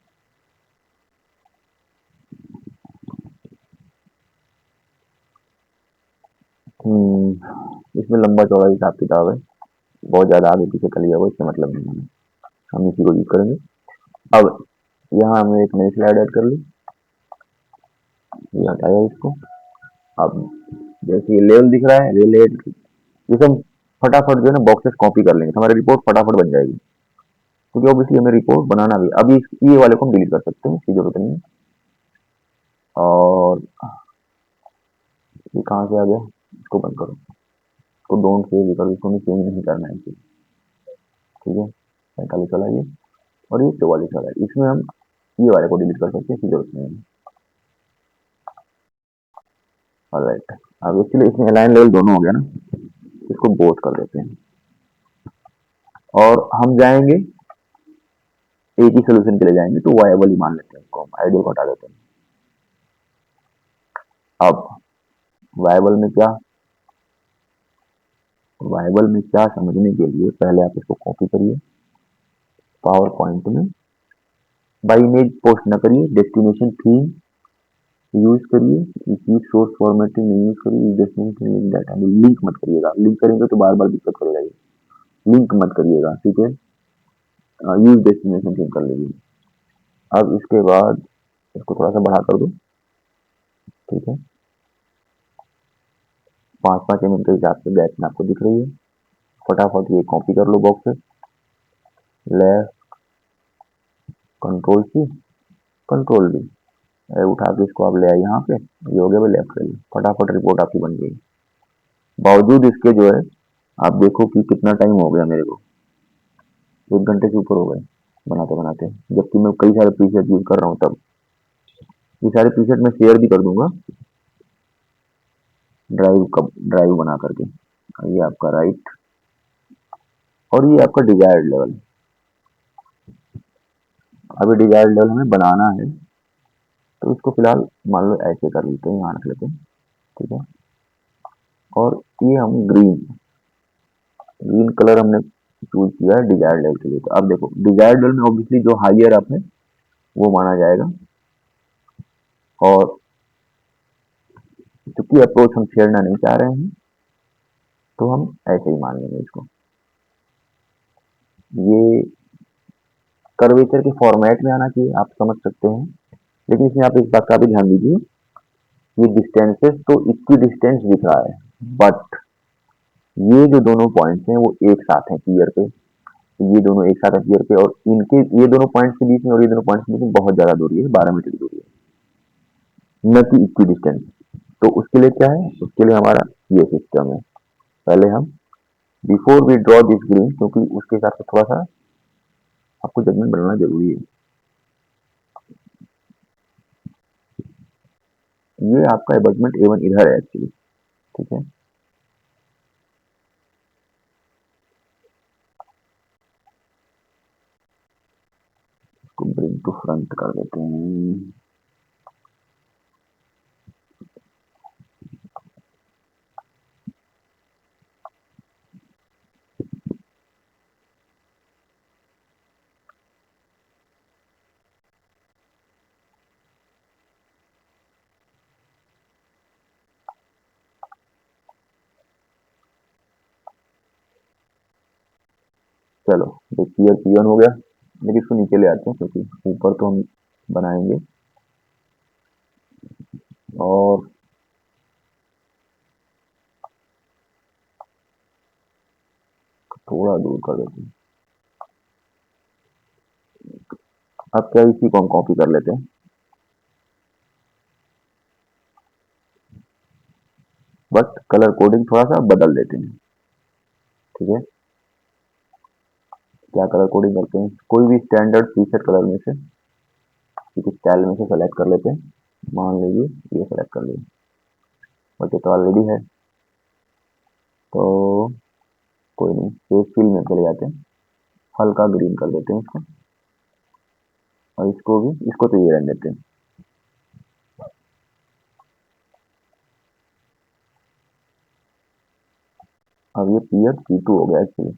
इसमें लंबा चौड़ा हिसाब किताब है, बहुत ज्यादा आगे पीछे कर लिया हो इसका मतलब नहीं है, हम इसी को यूज करेंगे। अब यहाँ हमने एक नई स्लाइड ऐड कर ली, ये हटाया इसको। अब जैसे ये लेवल दिख रहा है रिलेट, जैसे हम फटाफट जो है ना बॉक्सेस कॉपी कर लेंगे तो हमारी रिपोर्ट फटाफट बन जाएगी, क्योंकि ऑब्वियसली हमें रिपोर्ट बनाना भी। अभी ये वाले को हम डिलीट कर सकते हैं, इसकी जरूरत नहीं है। और ये कहाँ से आ गया, इसको बंद करो, इसको डोंट सेव करो, इसको चेंज नहीं करना है, ठीक है। 45 वाला ये, और ये 44 वाला है। इसमें हम ये वाले को डिलीट कर सकते हैं सीधे उसमें। ऑलराइट, अब एक्चुअली इसमें अलाइन लेवल दोनों हो गया ना, इसको बोथ कर देते हैं और हम जाएंगे एक ही सोल्यूशन के लिए जाएंगे, तो वायबल ही मान लेते हैं इसको, हम आइडियल को हटा देते हैं। अब वायबल में क्या, वायबल में क्या समझने के लिए पहले आप इसको कॉपी करिए पावर पॉइंट में, बाई इमेज पोस्ट ना करिए, डेस्टिनेशन थीम यूज करिए, रिपीट सोर्स फॉर्मेटिंग नहीं यूज करिए, डेस्टिनेशन लिंक डाटा लिंक मत करिएगा, लिंक करेंगे तो बार बार दिक्कत करेगा ये, लिंक मत करिएगा, ठीक है। यूज डेस्टिनेशन थीम कर लीजिए। अब इसके बाद इसको थोड़ा सा बढ़ा कर दो, ठीक है, 5-5 mm के हिसाब से गैप में आपको दिख रही है। फटाफट ये कॉपी कर लो बॉक्स से, left control C control D, उठा के इसको आप ले आए यहाँ पे, ये हो गया भाई लेफ्ट कर, फटाफट रिपोर्ट आपकी बन गई। बावजूद इसके जो है आप देखो कि कितना टाइम हो गया मेरे को, 1 घंटे से ऊपर हो गए बनाते बनाते, जबकि मैं कई सारे प्रीसेट यूज कर रहा हूँ तब। ये सारे प्रीसेट मैं शेयर भी कर दूंगा ड्राइव बना करके। ये आपका राइट, और ये आपका डिजायर्ड लेवल। अभी डिजायर्ड लेवल हमें बनाना है, तो इसको फिलहाल मान लो ऐसे कर लेते हैं, यहाँ रख लेते हैं, ठीक है। और ये हम ग्रीन ग्रीन कलर हमने चूज किया है डिजायर्ड लेवल के लिए। तो अब देखो डिजायर्ड लेवल में ऑब्वियसली जो हाइयर अप है वो माना जाएगा, और चूंकि अप्रोच हम छेड़ना नहीं चाह रहे हैं तो हम ऐसे ही मान लेंगे इसको। ये कर्वेचर के फॉर्मेट में आना चाहिए, आप समझ सकते हैं, लेकिन इसमें आप इस बात का भी ध्यान दीजिए, ये डिस्टेंसेस तो इक्वी डिस्टेंस दिख रहा है, बट ये जो दोनों पॉइंट्स हैं वो एक साथ हैं पीयर पे, ये दोनों एक साथ है पीयर पे, और इनके ये दोनों पॉइंट्स के बीच में और ये दोनों पॉइंट्स के बीच में बहुत ज्यादा दूरी है, 12 मीटर की दूरी है, न कि इक्वी डिस्टेंस। तो उसके लिए क्या है, उसके लिए हमारा ये सिस्टम है। पहले हम before we draw this green, क्योंकि उसके हिसाब से थोड़ा सा आपको जजमेंट बनाना जरूरी है। ये आपका एबटमेंट A1 इधर है एक्चुअली, ठीक है। इसको ब्रिंग टू फ्रंट कर देते हैं। चलो देखिए P1 हो गया, लेकिन इसको नीचे ले आते हैं क्योंकि ऊपर तो हम बनाएंगे, और थोड़ा दूर कर देते हैं। अब क्या, इसी को हम कॉपी कर लेते हैं, बट कलर कोडिंग थोड़ा सा बदल देते हैं, ठीक है। क्या कलर कोडिंग करते हैं, कोई भी स्टैंडर्ड प्रीसेट कलर में से किसी स्टाइल में से सेलेक्ट कर लेते हैं, मान लीजिए ये सेलेक्ट कर लिया, बट ये तो ऑलरेडी है, तो कोई नहीं, सेव फिल में चले जाते हैं, हल्का ग्रीन कर देते हैं इसको, और इसको भी, इसको तो ये रहने देते हैं। अब ये पीयर P2 हो गया एक्चुअली,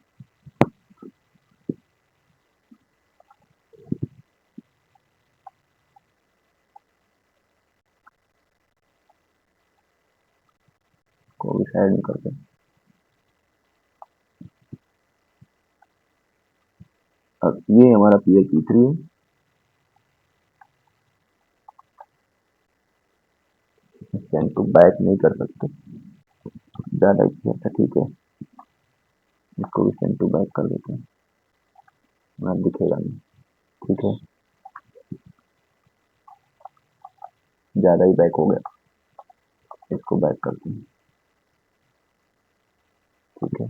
को भी साइड में करते हैं। अब ये हमारा पीयर P3 है, सेंड टू बैक नहीं कर सकते, ज़्यादा अच्छा, ठीक है, इसको भी सेंड टू बैक कर देते हैं, वहाँ दिखेगा नहीं, ठीक है, ज़्यादा ही बैक हो गया, इसको बैक करते हैं, ठीक है।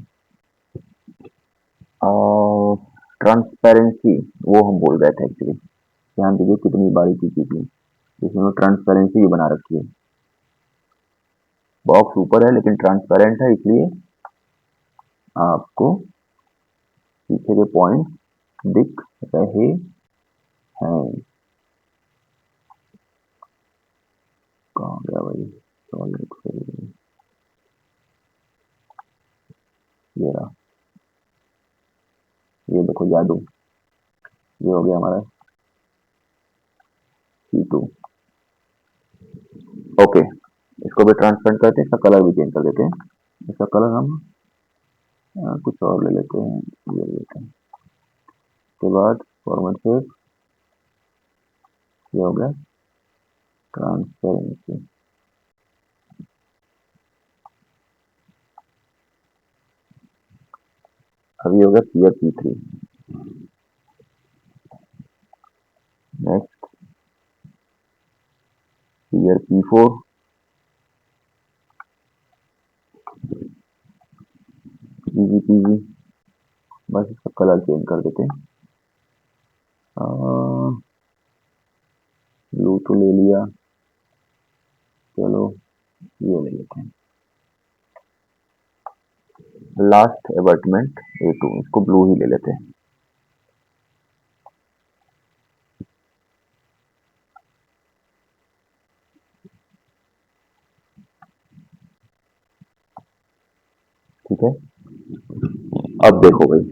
और ट्रांसपेरेंसी वो हम बोल रहे थे एक्चुअली। ध्यान दीजिए कितनी बारीकी की थी, इसमें ट्रांसपेरेंसी भी बना रखी है। बॉक्स ऊपर है लेकिन ट्रांसपेरेंट है, इसलिए आपको पीछे के पॉइंट दिख रहे हैं। कहाँ गया भाई, सॉलिड ये रहा, ये देखो जादू, ये हो गया हमारा C2। ओके, इसको भी ट्रांसपेरेंट करते हैं, इसका कलर भी चेंज कर देते हैं। इसका कलर हम कुछ और ले लेते हैं, ये ले लेते हैं। उसके बाद फॉर्मेट से ये हो गया ट्रांसपेरेंसी। अभी हो गया peer P3। Next peer P4, PG, बस इसका कलर चेंज कर देते हैं। ब्लू तो ले लिया, चलो ये ले लेते हैं। लास्ट एबर्टमेंट A2, इसको ब्लू ही ले लेते हैं। ठीक है, अब देखो भाई,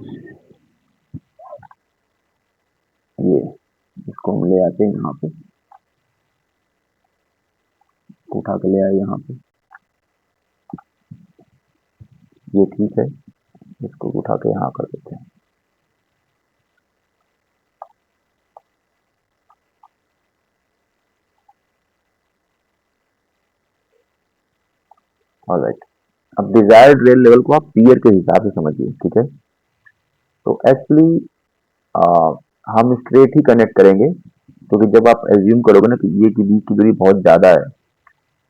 ये इसको हम ले आते हैं यहाँ पे, उठा के ले आए यहाँ पे, ये ठीक है, इसको उठा के यहाँ कर देते हैं। ऑलराइट, अब डिजायर्ड रेल लेवल को आप पीयर के हिसाब से समझिए। ठीक है, तो एक्चुअली हम स्ट्रेट ही कनेक्ट करेंगे, क्योंकि जब आप एज्यूम करोगे ना कि ये की बीच की दूरी बहुत ज्यादा है,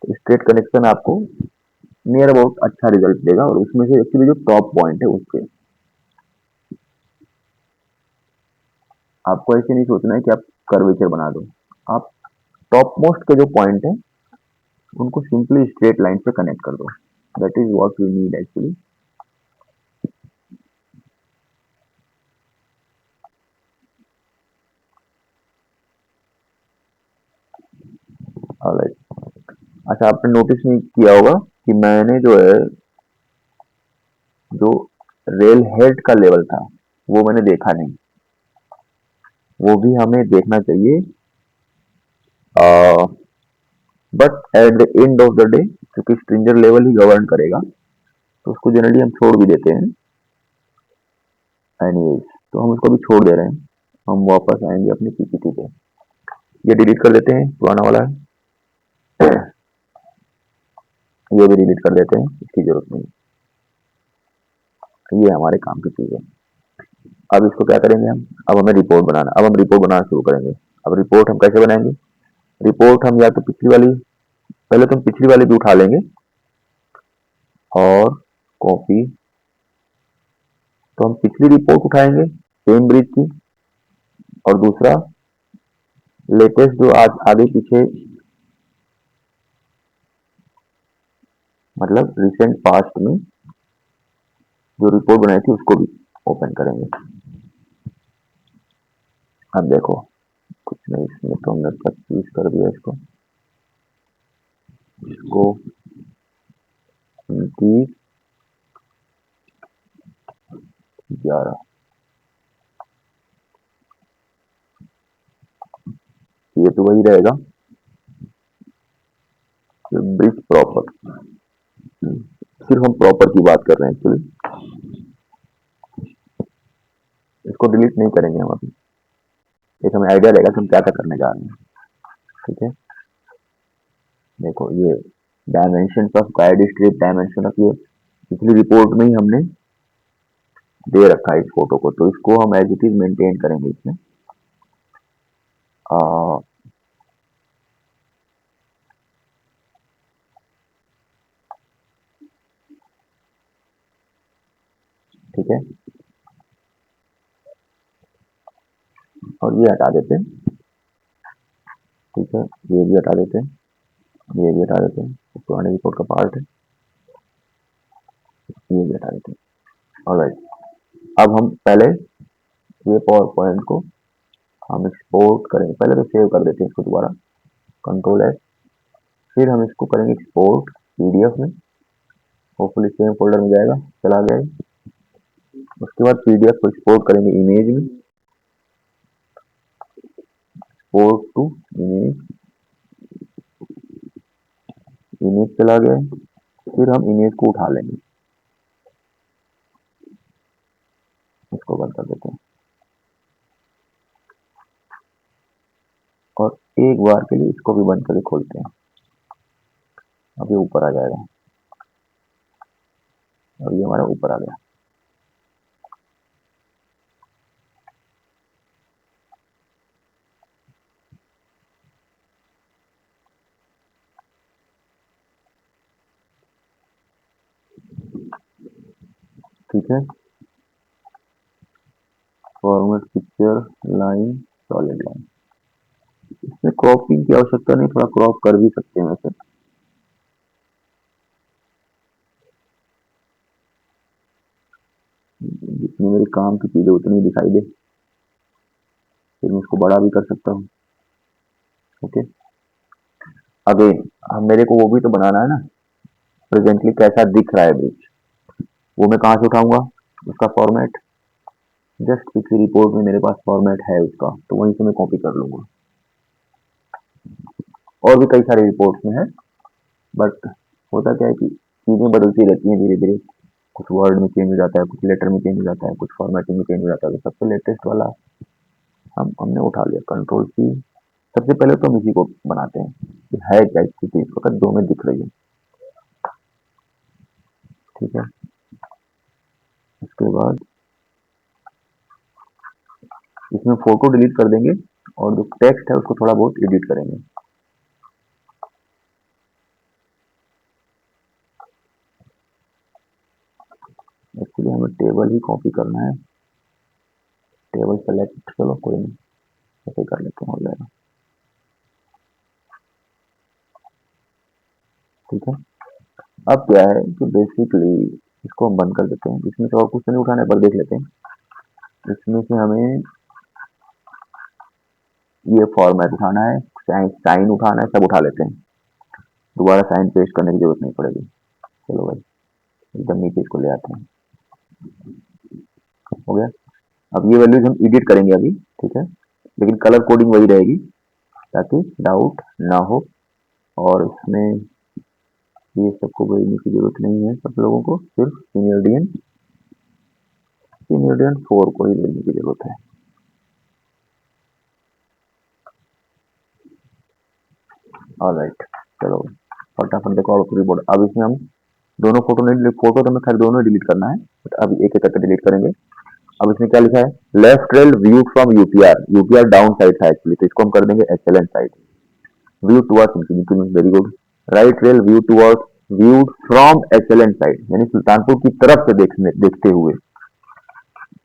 तो स्ट्रेट कनेक्शन आपको नियर अबाउट अच्छा रिजल्ट देगा। और उसमें से एक्चुअली जो टॉप पॉइंट है उसके, आपको ऐसे नहीं सोचना है कि आप कर्वेचर बना दो, आप टॉप मोस्ट के जो पॉइंट है उनको सिंपली स्ट्रेट लाइन से कनेक्ट कर दो। That is what you need actually. Alright, अच्छा आपने नोटिस नहीं किया होगा कि मैंने जो है, जो रेल हेड का लेवल था वो मैंने देखा नहीं, वो भी हमें देखना चाहिए। But at the end of the day, क्योंकि स्ट्रिंजर लेवल ही गवर्न करेगा, तो उसको जनरली हम छोड़ भी देते हैं। एनीवेज, तो हम उसको भी छोड़ दे रहे हैं। हम वापस आएंगे अपनी पीपीटी पे, ये डिलीट कर देते हैं, पुराना वाला है, ये भी डिलीट कर देते हैं, इसकी जरूरत नहीं, ये हमारे काम की चीज है। अब इसको क्या करेंगे हम, अब हमें रिपोर्ट बनाना, अब हम रिपोर्ट बनाना शुरू करेंगे। अब रिपोर्ट हम कैसे बनाएंगे, रिपोर्ट हम या तो पिछली वाली, पहले तो हम पिछली वाली भी उठा लेंगे और कॉपी, तो हम पिछली रिपोर्ट उठाएंगे सेम ब्रिज की, और दूसरा लेटेस्ट जो आज आगे पीछे, मतलब रिसेंट पास्ट में जो रिपोर्ट बनाई थी उसको भी ओपन करेंगे। अब देखो, कुछ नहीं, इसमें तो हमने 25 कर दिया, इसको इसको 29, 11, ये तो वही रहेगा ब्रिज प्रॉपर। सिर्फ हम प्रॉपर की बात कर रहे हैं एक्चुअली, इसको डिलीट नहीं करेंगे हम अभी, एक हमें आइडिया रहेगा कि हम क्या क्या करने जा रहे हैं। ठीक है, देखो ये dimension of guide strip, dimension of ये पिछली रिपोर्ट में ही हमने दे रखा है इस फोटो को, तो इसको हम एज इट इज मेंटेन करेंगे इसमें। आ, ठीक है, ये हटा देते हैं, ठीक है, ये भी हटा देते हैं, ये भी हटा देते हैं, तो पुराने रिपोर्ट का पार्ट है, ये भी हटा देते हैं। ऑलराइट, अब हम पहले ये पावर पॉइंट को हम एक्सपोर्ट करेंगे, पहले तो सेव कर देते हैं इसको दोबारा, कंट्रोल एस, फिर हम इसको करेंगे एक्सपोर्ट पीडीएफ में, होपफुली सेम फोल्डर में जाएगा, चला गया है। उसके बाद पीडीएफ को एक्सपोर्ट करेंगे इमेज में, एक्सपोर्ट टू इमेज, इमेज चला गया है, फिर हम इमेज को उठा लेंगे, इसको बंद कर देते हैं और एक बार के लिए इसको भी बंद करके खोलते हैं। अब ये ऊपर आ जाएगा, अब ये हमारा ऊपर आ गया, ठीक है। Format picture line solid line, इसमें क्रॉपिंग की आवश्यकता नहीं, थोड़ा क्रॉप कर भी सकते हैं वैसे, जितनी मेरी काम की चीजें उतनी दिखाई दे, फिर मैं इसको बड़ा भी कर सकता हूँ। ओके, अगेन अब मेरे को वो भी तो बनाना है ना, प्रेजेंटली कैसा दिख रहा है ब्रिज, वो मैं कहाँ से उठाऊंगा, उसका फॉर्मेट, जस्ट पिछली रिपोर्ट में मेरे पास फॉर्मेट है उसका, तो वहीं से मैं कॉपी कर लूंगा। और भी कई सारी रिपोर्ट्स में है, बट होता क्या है कि चीजें बदलती रहती हैं धीरे धीरे, कुछ वर्ड में चेंज हो जाता है, कुछ लेटर में चेंज हो जाता है, कुछ फॉर्मेटिंग में चेंज हो जाता है, तो सबसे लेटेस्ट वाला हमने उठा लिया, कंट्रोल सी। सबसे पहले तो हम इसी को बनाते हैं कि है क्या स्थिति इस वक्त दो में दिख रही है, ठीक है। उसके बाद इसमें फोटो डिलीट कर देंगे और जो टेक्स्ट है उसको थोड़ा बहुत एडिट करेंगे। एक्चुअली हमें टेबल ही कॉपी करना है, टेबल सेलेक्ट, चलो कोई नहीं, ऐसे कर लेते हैं, हो जाएगा, ठीक है। अब क्या है कि बेसिकली इसको हम बंद कर देते हैं, इसमें से और कुछ नहीं उठाने पर देख लेते हैं, इसमें से हमें ये फॉर्मेट उठाना है, साइन उठाना है, सब उठा लेते हैं, दोबारा साइन पेस्ट करने की जरूरत नहीं पड़ेगी। चलो भाई एकदम नीचे इसको ले आते हैं, हो गया। अब ये वैल्यूज हम एडिट करेंगे अभी, ठीक है, लेकिन कलर कोडिंग वही रहेगी ताकि डाउट ना हो, और इसमें ये सबको भेजने की जरूरत नहीं है, सब लोगों को सिर्फ सीनियरडियन, सीनियरडियन 4 को ही भेजने की जरूरत है। ऑलराइट, चलो फटाफट देखो और पूरी बोर्ड, अब इसमें हम दोनों फोटो नहीं डिलीट, फोटो तो हमें खैर दोनों डिलीट करना है, बट अब एक एक करके डिलीट करेंगे। अब इसमें क्या लिखा है, left rail view from UPR, UPR down side था एक्चुअली, तो इसको हम कर देंगे excellent side, view towards infinity, very good. Right rail view towards, view from excellent side, यानी सुल्तानपुर की तरफ से देखते हुए।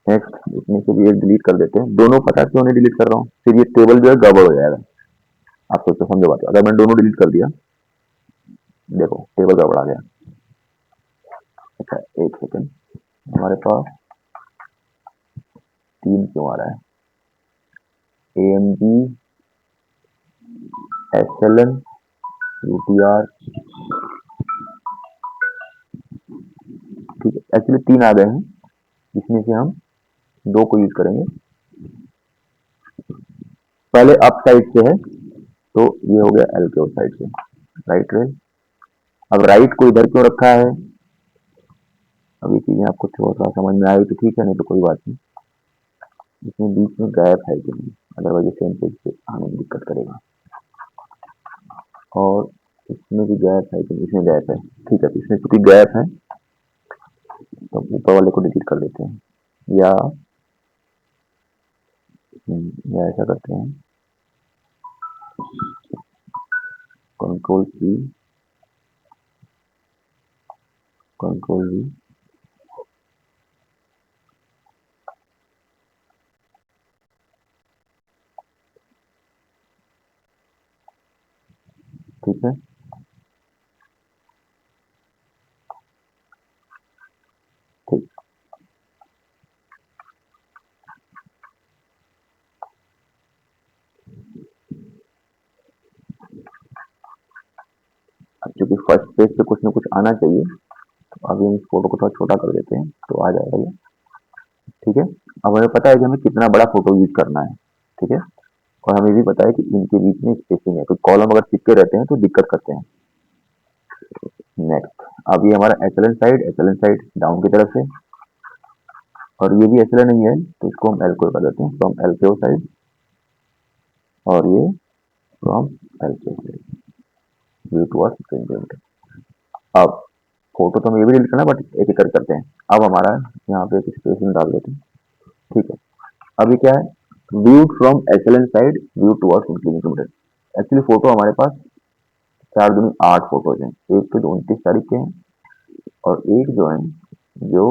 नेक्स्ट, इसमें से भी एक डिलीट कर देते हैं, दोनों पता क्यों नहीं डिलीट कर रहा हूँ, फिर ये टेबल जो है गड़बड़ हो जाएगा, आप सोचो समझो बात, अगर मैंने दोनों डिलीट कर दिया, देखो टेबल गड़बड़ आ गया। अच्छा एक सेकेंड, हमारे पास 3 क्यों आ रहा है, A M G S L N UTR, ठीक है, एक्चुअली 3 आ गए हैं, इसमें से हम 2 को यूज करेंगे। पहले अप साइड से है, तो ये हो गया एल के उस साइड से, राइट रेल। अब राइट को इधर क्यों रखा है, अब ये चीजें आपको थोड़ा सा समझ में आई तो ठीक है, नहीं तो कोई बात नहीं, इसमें बीच में गैप है कि नहीं, अदरवाइज सेम पेज पे आने में दिक्कत करेगा, और इसमें भी गैप है कि नहीं, इसमें गैप है, ठीक है, तो इसमें क्योंकि गैप है तो ऊपर वाले को डिलीट कर देते हैं, या या ऐसा करते हैं, control C, control V, first page पे कुछ ना कुछ आना चाहिए। तो अभी हम इस फोटो को थोड़ा छोटा कर देते हैं तो आ जाएगा ये। ठीक है, अब हमें पता है कि हमें कितना बड़ा फोटो यूज करना है। ठीक है, और हमें भी पता है कि इनके बीच में स्पेसिंग है, तो कॉलम अगर चिपके रहते हैं तो दिक्कत करते हैं। नेक्स्ट, अब ये हमारा एचएलएन साइड डाउन की तरफ से, और ये भी एचएलएन नहीं है तो इसको हम एल्को कर देते हैं, फ्रॉम एलकेओ साइड, और ये from LKO side, view towards 15 kilometre. अब फोटो तो हमें ये भी डिलीट करना, बट एक एक करते हैं। अब हमारा यहाँ पे एक स्पेसिंग डाल देते हैं। ठीक है, अभी क्या है, view from HLN side, view towards 15 kilometre. Actually photo हमारे पास 4 दूनी 8 फोटोज हैं। एक तो 29 तारीख के हैं, और एक जो है जो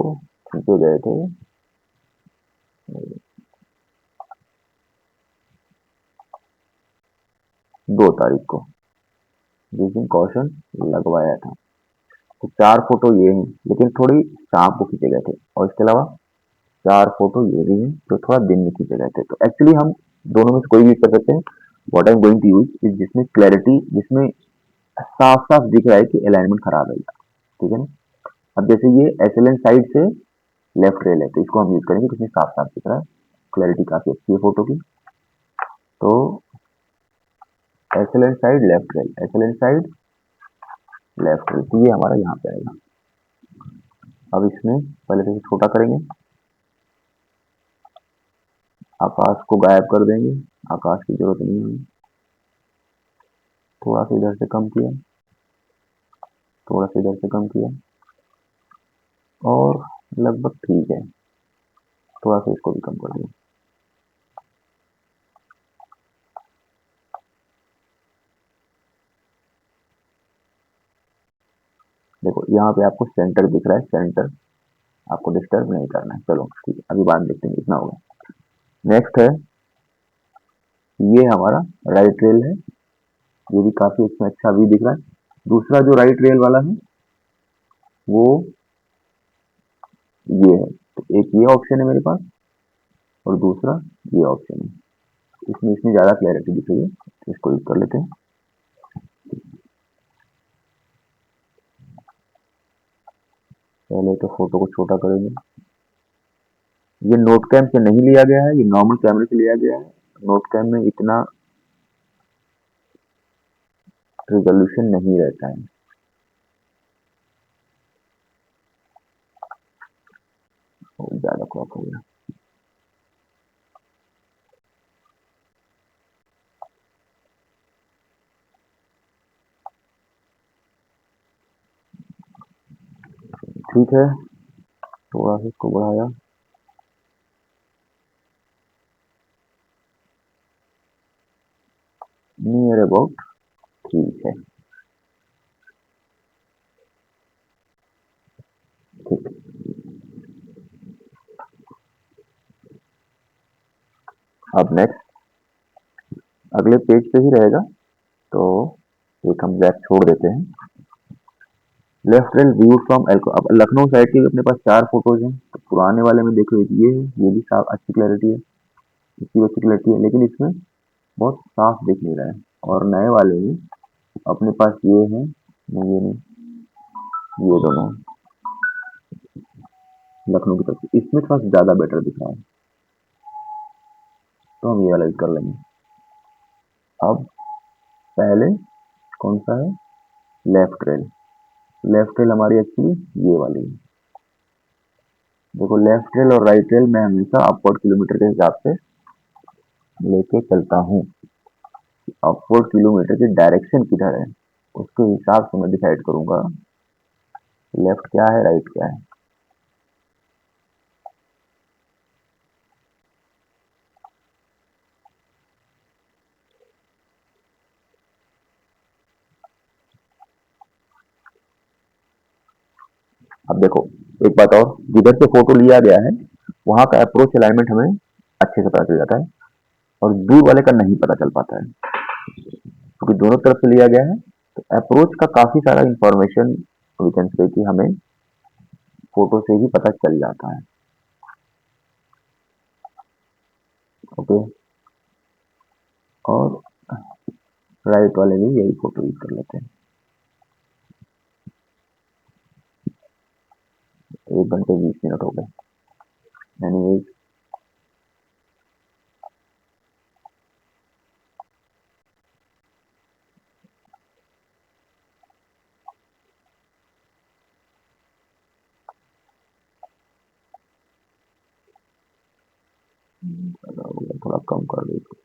खींचे गए थे 2 तारीख को, जिस दिन कौशन लगवाया था। तो 4 फोटो ये हैं, लेकिन थोड़ी शाम को खींचे गए थे, और इसके अलावा 4 फोटो ये भी हैं जो थोड़ा दिन में खींचे गए थे। तो एक्चुअली हम दोनों में से कोई भी यूज कर सकते हैं। What I am going to use is जिसमें क्लैरिटी, जिसमें साफ साफ दिख रहा है कि अलाइनमेंट खराब है। ठीक है ना। अब जैसे ये एचएलएन साइड से लेफ्ट रेल है, तो इसको हम यूज करेंगे, किसमें साफ साफ दिख रहा है, क्लैरिटी काफी अच्छी है फोटो की। तो HLN side left rail, HLN side left rail, तो ये हमारा यहाँ पे आएगा। अब इसमें पहले से छोटा करेंगे, आकाश को गायब कर देंगे, आकाश की जरूरत नहीं है। थोड़ा सा इधर से कम किया, थोड़ा सा इधर से कम किया, और लगभग ठीक है। थोड़ा सा इसको भी कम कर दिया। देखो यहाँ पे आपको सेंटर दिख रहा है, सेंटर आपको डिस्टर्ब नहीं करना है। चलो ठीक है, अभी बाद में देखते हैं, इतना होगा। नेक्स्ट है, ये हमारा राइट रेल है, ये भी काफी इसमें अच्छा व्यू दिख रहा है। दूसरा जो राइट रेल वाला है वो ये है, तो एक ये ऑप्शन है मेरे पास, और दूसरा ये ऑप्शन है। इसमें इसमें ज्यादा क्लैरिटी दिख रही है, तो इसको यूज कर लेते हैं। पहले तो फोटो को छोटा करेंगे। ये नोट कैम से नहीं लिया गया है, ये नॉर्मल कैमरे से लिया गया है। नोट कैम में इतना रिजोल्यूशन नहीं रहता है। ज्यादा क्रॉप हो गया। ठीक है, थोड़ा सा इसको बढ़ाया। नियर अबाउट ठीक है। ठीक, अब नेक्स्ट अगले पेज पे ही रहेगा, तो एक हम ब्लैक छोड़ देते हैं। Left rail view from LKO. अब लखनऊ साइड के भी अपने पास 4 फोटोज हैं, तो पुराने वाले में देखो, एक ये है, ये भी साफ अच्छी क्लैरिटी है, इसकी भी अच्छी क्लैरिटी है, लेकिन इसमें बहुत साफ दिख नहीं रहा है। और नए वाले में अपने पास ये है, नहीं ये नहीं, ये दोनों लखनऊ की तरफ से, इसमें थोड़ा ज्यादा बेटर दिख रहा है, तो हम ये वाला यूज कर लेंगे। अब पहले कौन सा है, लेफ्ट रेल। लेफ्ट रेल हमारी एक्चुअली ये वाली है। देखो लेफ्ट रेल और राइट रेल मैं हमेशा अपवर्ड किलोमीटर के हिसाब से लेके चलता हूँ। अपवर्ड किलोमीटर की डायरेक्शन किधर है उसके हिसाब से मैं डिसाइड करूंगा लेफ्ट क्या है, राइट क्या है। अब देखो एक बात और, जिधर से फोटो लिया गया है वहां का अप्रोच अलाइनमेंट हमें अच्छे से पता चल जाता है, और दूर वाले का नहीं पता चल पाता है, क्योंकि दोनों तरफ से लिया गया है। तो अप्रोच का काफी सारा इंफॉर्मेशन वी कैन से कि हमें फोटो से ही पता चल जाता है। ओके, और राइट वाले भी यही फोटो यूज कर लेते हैं। 1 घंटे 20 मिनट हो गए। एनीवेज थोड़ा कम कर देते।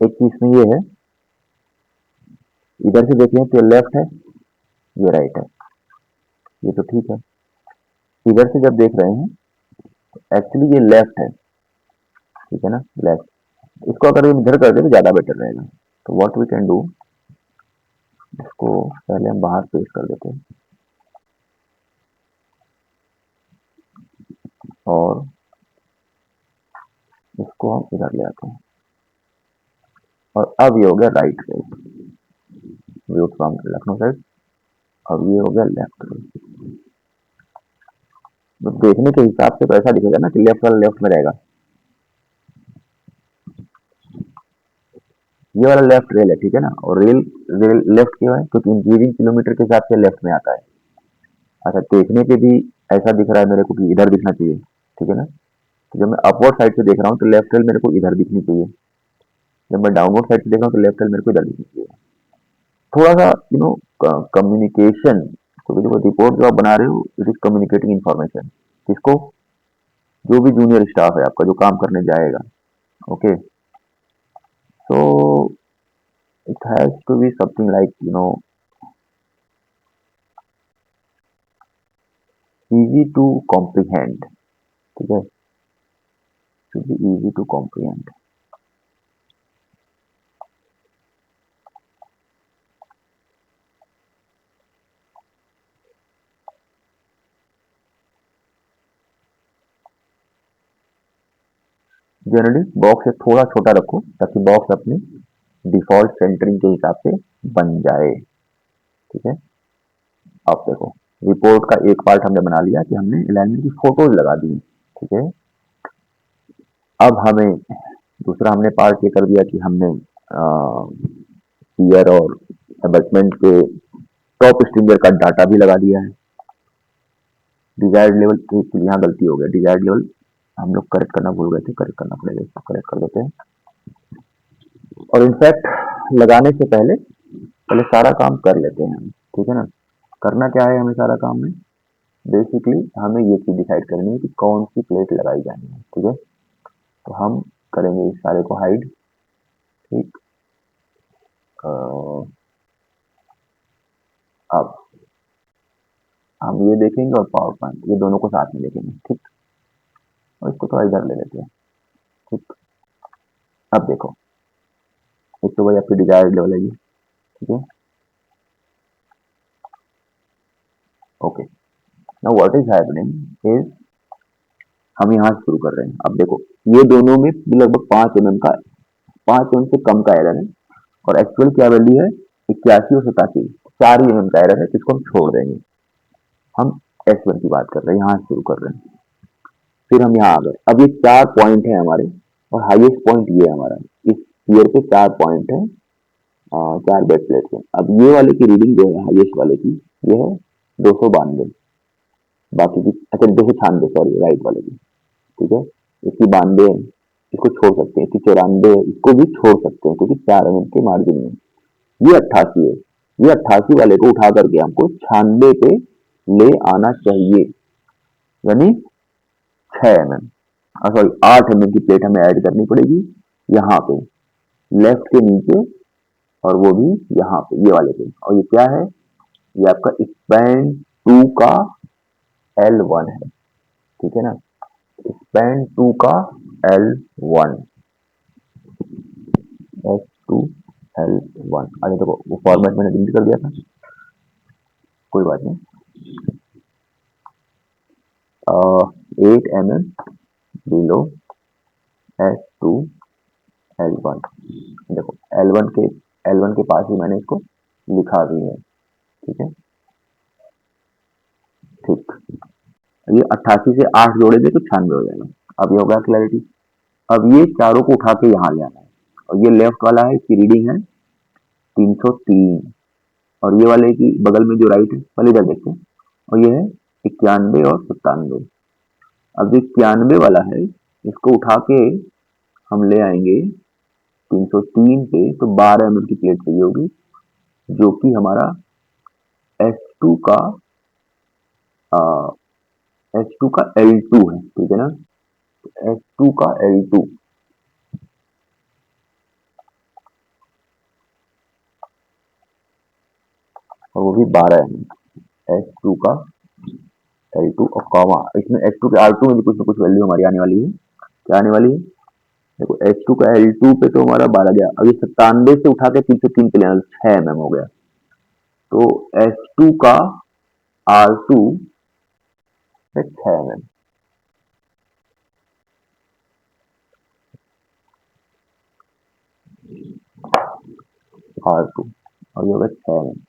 एक चीज में ये है, इधर से देखें तो लेफ्ट है, ये राइट है, ये तो ठीक है। इधर से जब देख रहे हैं एक्चुअली ये लेफ्ट है, ठीक है ना, लेफ्ट। इसको अगर हम इधर कर दे तो ज्यादा बेटर रहेगा। तो व्हाट वी कैन डू, इसको पहले हम बाहर पेस्ट कर देते हैं और इसको हम इधर ले आते हैं और अब ये हो गया right side, view from Lucknow side. अब ये हो गया लेफ्ट साइड। तो देखने के हिसाब से तो ऐसा दिखेगा ना कि लेफ्ट वाला लेफ्ट में रहेगा। ये वाला लेफ्ट रेल है, ठीक है ना, और रेल रेल लेफ्ट क्यों है, क्योंकि इंजीनियरिंग किलोमीटर के हिसाब से लेफ्ट में आता है। अच्छा, देखने पे भी ऐसा दिख रहा है मेरे को कि इधर दिखना चाहिए, ठीक है ना। तो जब मैं अपवर्ड साइड से देख रहा हूँ तो लेफ्ट रेल मेरे को इधर दिखनी चाहिए, जब मैं डाउनवर्ड साइड से देख रहा हूँ तो लेफ्ट रेल मेरे को इधर दिखनी चाहिए। थोड़ा सा कम्युनिकेशन, क्योंकि जो रिपोर्ट जो आप बना रहे हो इट इज कम्युनिकेटिंग इन्फॉर्मेशन, किसको, जो भी जूनियर स्टाफ है आपका जो काम करने जाएगा। Okay, so it has to be something like easy to comprehend, ठीक है, should be easy to comprehend। Generally box एक थोड़ा छोटा रखो ताकि बॉक्स अपने डिफॉल्ट सेंटरिंग के हिसाब से बन जाए, ठीक है। अब देखो, रिपोर्ट का एक पार्ट हमने बना लिया कि हमने अलाइनमेंट की फोटोज लगा दी, ठीक है। अब हमें दूसरा हमने पार्ट ये कर दिया कि हमने ईयर और एबटमेंट के टॉप स्ट्रिंगर का डाटा भी लगा दिया है। डिजायर्ड लेवल, यहाँ गलती हो गया, डिजायर्ड लेवल हम लोग करेक्ट करना भूल गए थे, करेक्ट करना पड़ेगा, इसको करेक्ट कर देते हैं। और इनफैक्ट लगाने से पहले पहले सारा काम कर लेते हैं हम, ठीक है ना। करना क्या है हमें सारा काम में, बेसिकली हमें ये चीज डिसाइड करनी है कि कौन सी प्लेट लगाई जानी है, ठीक है। तो हम करेंगे इस सारे को हाइड, ठीक। अब हम ये देखेंगे और पावर पॉइंट, ये दोनों को साथ में देखेंगे, ठीक। और इसको थोड़ा इधर ले लेते हैं, ठीक। अब देखो, एक तो भाई आपकी डिजायर्ड लेवल है ये, ठीक है। Okay, now what is happening is, हम यहाँ से शुरू कर रहे हैं। अब देखो, ये दोनों में लगभग 5 mm का, 5 mm से कम का एरर है, और एक्चुअल क्या वैल्यू है 81 और 87, 4 mm का एरर है, जिसको हम छोड़ देंगे। हम S1 की बात कर रहे हैं, यहाँ से शुरू कर रहे हैं। फिर हम यहाँ आ गए, अब ये 4 पॉइंट है हमारे, और हाईएस्ट पॉइंट ये है हमारा, इस ईयर पे 4 पॉइंट है, 4 बेड प्लेट है। अब ये वाले की रीडिंग जो है हाईएस्ट वाले की, ये है 292, बाकी की अच्छा 296, सॉरी राइट वाले की, ठीक है। इसकी 92 है, इसको छोड़ सकते हैं, इसकी 94 है, इसको भी छोड़ सकते हैं क्योंकि 4 mm के मार्जिन में। ये 88 है, ये 88 वाले को उठा करके हमको 96 पे ले आना चाहिए, यानी 6 mm, सॉरी 8 mm की प्लेट हमें ऐड करनी पड़ेगी यहाँ पे लेफ्ट के नीचे, और वो भी यहाँ पे ये वाले पे। और ये क्या है, ये आपका स्पैन 2 का L1 है, ठीक है ना, स्पैन 2 का L1, S2L1। अरे देखो वो फॉर्मेट मैंने डिलीट कर दिया था, कोई बात नहीं। 8 mm बिलो S2L1, देखो L1 के पास ही मैंने इसको लिखा भी है, ठीक है। ये 88 से 8 जोड़ेंगे तो 96 हो जाएगा। अब ये हो गया क्लैरिटी। अब ये चारों को उठा के यहाँ ले आना है, और ये लेफ्ट वाला है, इसकी रीडिंग है 303, और ये वाले की बगल में जो राइट है पहले इधर देखते हैं, और ये है 91 और 97। अब जो 91 वाला है इसको उठा के हम ले आएंगे 303 पे, तो 12 mm की प्लेट चाहिए होगी, जो कि हमारा S2 का S2 का L2 है, ठीक है ना, S2 का L2, और वो भी 12 mm S2 का L2 और कॉमा, इसमें S2 के R2 में भी कुछ ना कुछ वैल्यू हमारी आने वाली है। क्या आने वाली है? देखो H2 का L2 पे तो हमारा 12 गया, अब ये 97 से उठा के 303 पे लेना, 6 mm हो गया, तो S2 का R2 है 6 mm, R2, और ये होगा 6 mm।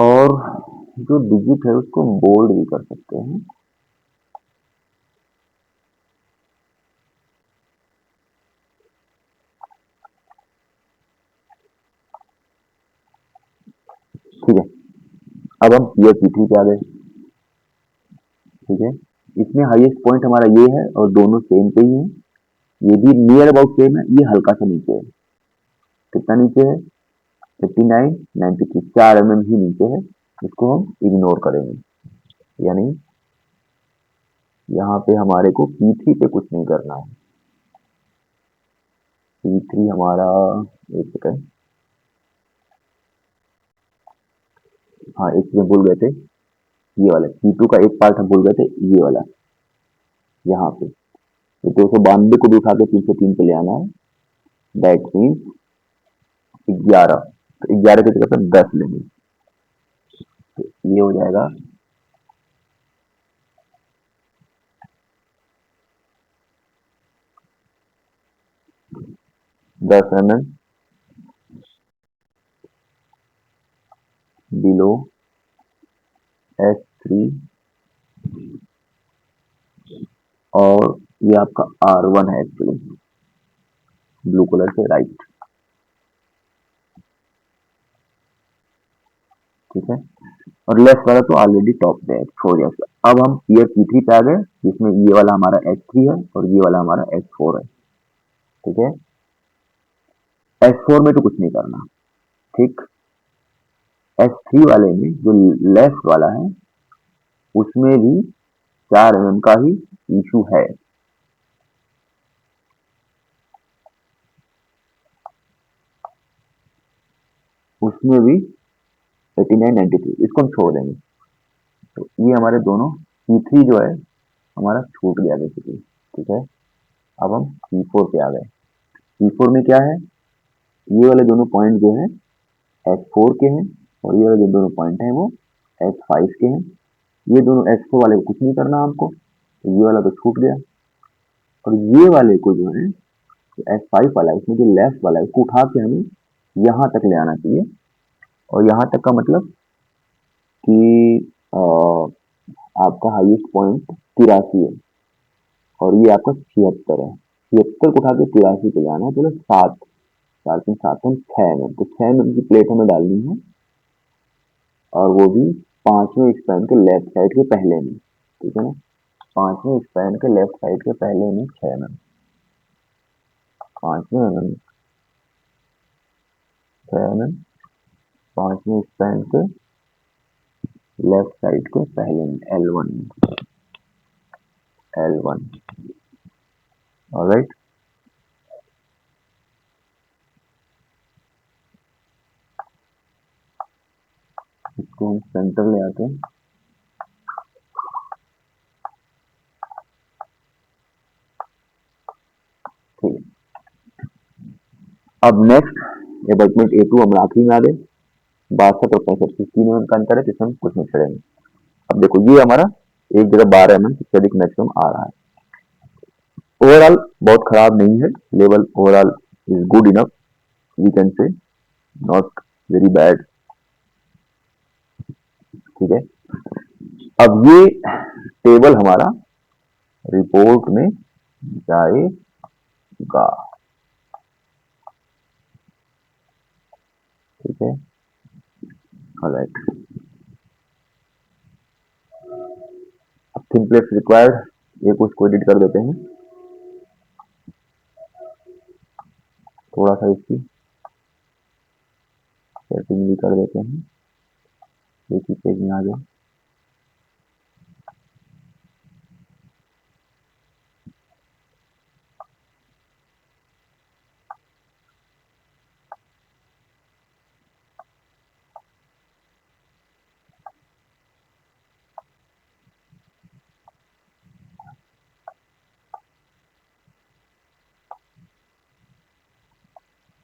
और जो डिजिट है उसको बोल्ड भी कर सकते हैं। ठीक है, अब हम ईयर P3 पे आ गए। ठीक है, इसमें हाईएस्ट पॉइंट हमारा ये है और दोनों सेम पे ही है, ये भी नियर अबाउट सेम है, ये हल्का सा नीचे है। कितना नीचे है? 59, 93, 4 mm ही नीचे है, इसको हम इग्नोर करेंगे, यानी यहाँ पे हमारे को P3 पे कुछ नहीं करना है। P3 हमारा, एक सेकंड, हाँ एक चीज भूल गए थे, ये वाला P2 का एक पार्ट हम भूल गए थे, ये वाला यहाँ पे, तो 292 को भी उठा के 303 पे ले आना है, दैट मीन्स 11, तो 11 की जगह पर 10 लेंगे, तो ये हो जाएगा 10 mm बिलो S3, और ये आपका R1 है एक्चुअली, ब्लू कलर से राइट। ठीक है, और लेफ्ट वाला तो ऑलरेडी टॉप पे है, छोड़ दिया उसका। अब हम ईयर P3 पे आ गए, जिसमें ये वाला हमारा S3 है और ये वाला हमारा S4 है। ठीक है, S4 में तो कुछ नहीं करना। ठीक, S3 वाले में जो लेफ्ट वाला है उसमें भी 4 mm का ही इशू है। उसमें भी 89, 93, इसको हम छोड़ देंगे। तो ये हमारे दोनों P3 जो है हमारा छूट गया बेसिकली। ठीक है, अब हम P4 पे आ गए। P4 में क्या है? ये वाले दोनों पॉइंट जो है S4 के हैं, और ये वाले जो दोनों पॉइंट हैं वो S5 के हैं। ये दोनों S4 वाले को कुछ नहीं करना हमको, तो ये वाला तो छूट गया, और ये वाले को जो है S5 वाला है, इसमें जो लेफ्ट वाला है उसको उठा के हमें यहाँ तक ले आना चाहिए, और यहाँ तक का मतलब कि आपका हाईएस्ट पॉइंट 83 है, और ये आपका 76 है। 76 को उठा के 83 पे जाना है, तो 7, 4 3 7 6 mm, तो 6 mm की प्लेट हमें डालनी है, और वो भी 5वें स्पैन के लेफ्ट साइड के पहले में। ठीक है ना, 5वें स्पैन के लेफ्ट साइड के पहले में 6 mm, 5वें mm 6 mm, 5वें स्पैन के लेफ्ट साइड के पहले में L1 में, L1। ऑलराइट, इसको हम सेंटर ले आते हैं। ठीक है, अब नेक्स्ट एबटमेंट A2 हम आखिरी में आ गए। 62 और 65 3 mm का अंतर है, जिसमें हम कुछ नहीं छेड़ेंगे। अब देखो ये हमारा एक जगह 12 mm सबसे अधिक मैक्सिमम आ रहा है। ओवरऑल बहुत खराब नहीं है, level overall is good enough, we can say, not very bad. ठीक है, अब ये टेबल हमारा रिपोर्ट में जाएगा। ठीक है, ऑलराइट। अब टेम्पलेट्स रिक्वायर्ड एक उसको एडिट कर देते हैं, थोड़ा सा इसकी सेटिंग भी कर देते हैं, एक ही पेज में आ जाए।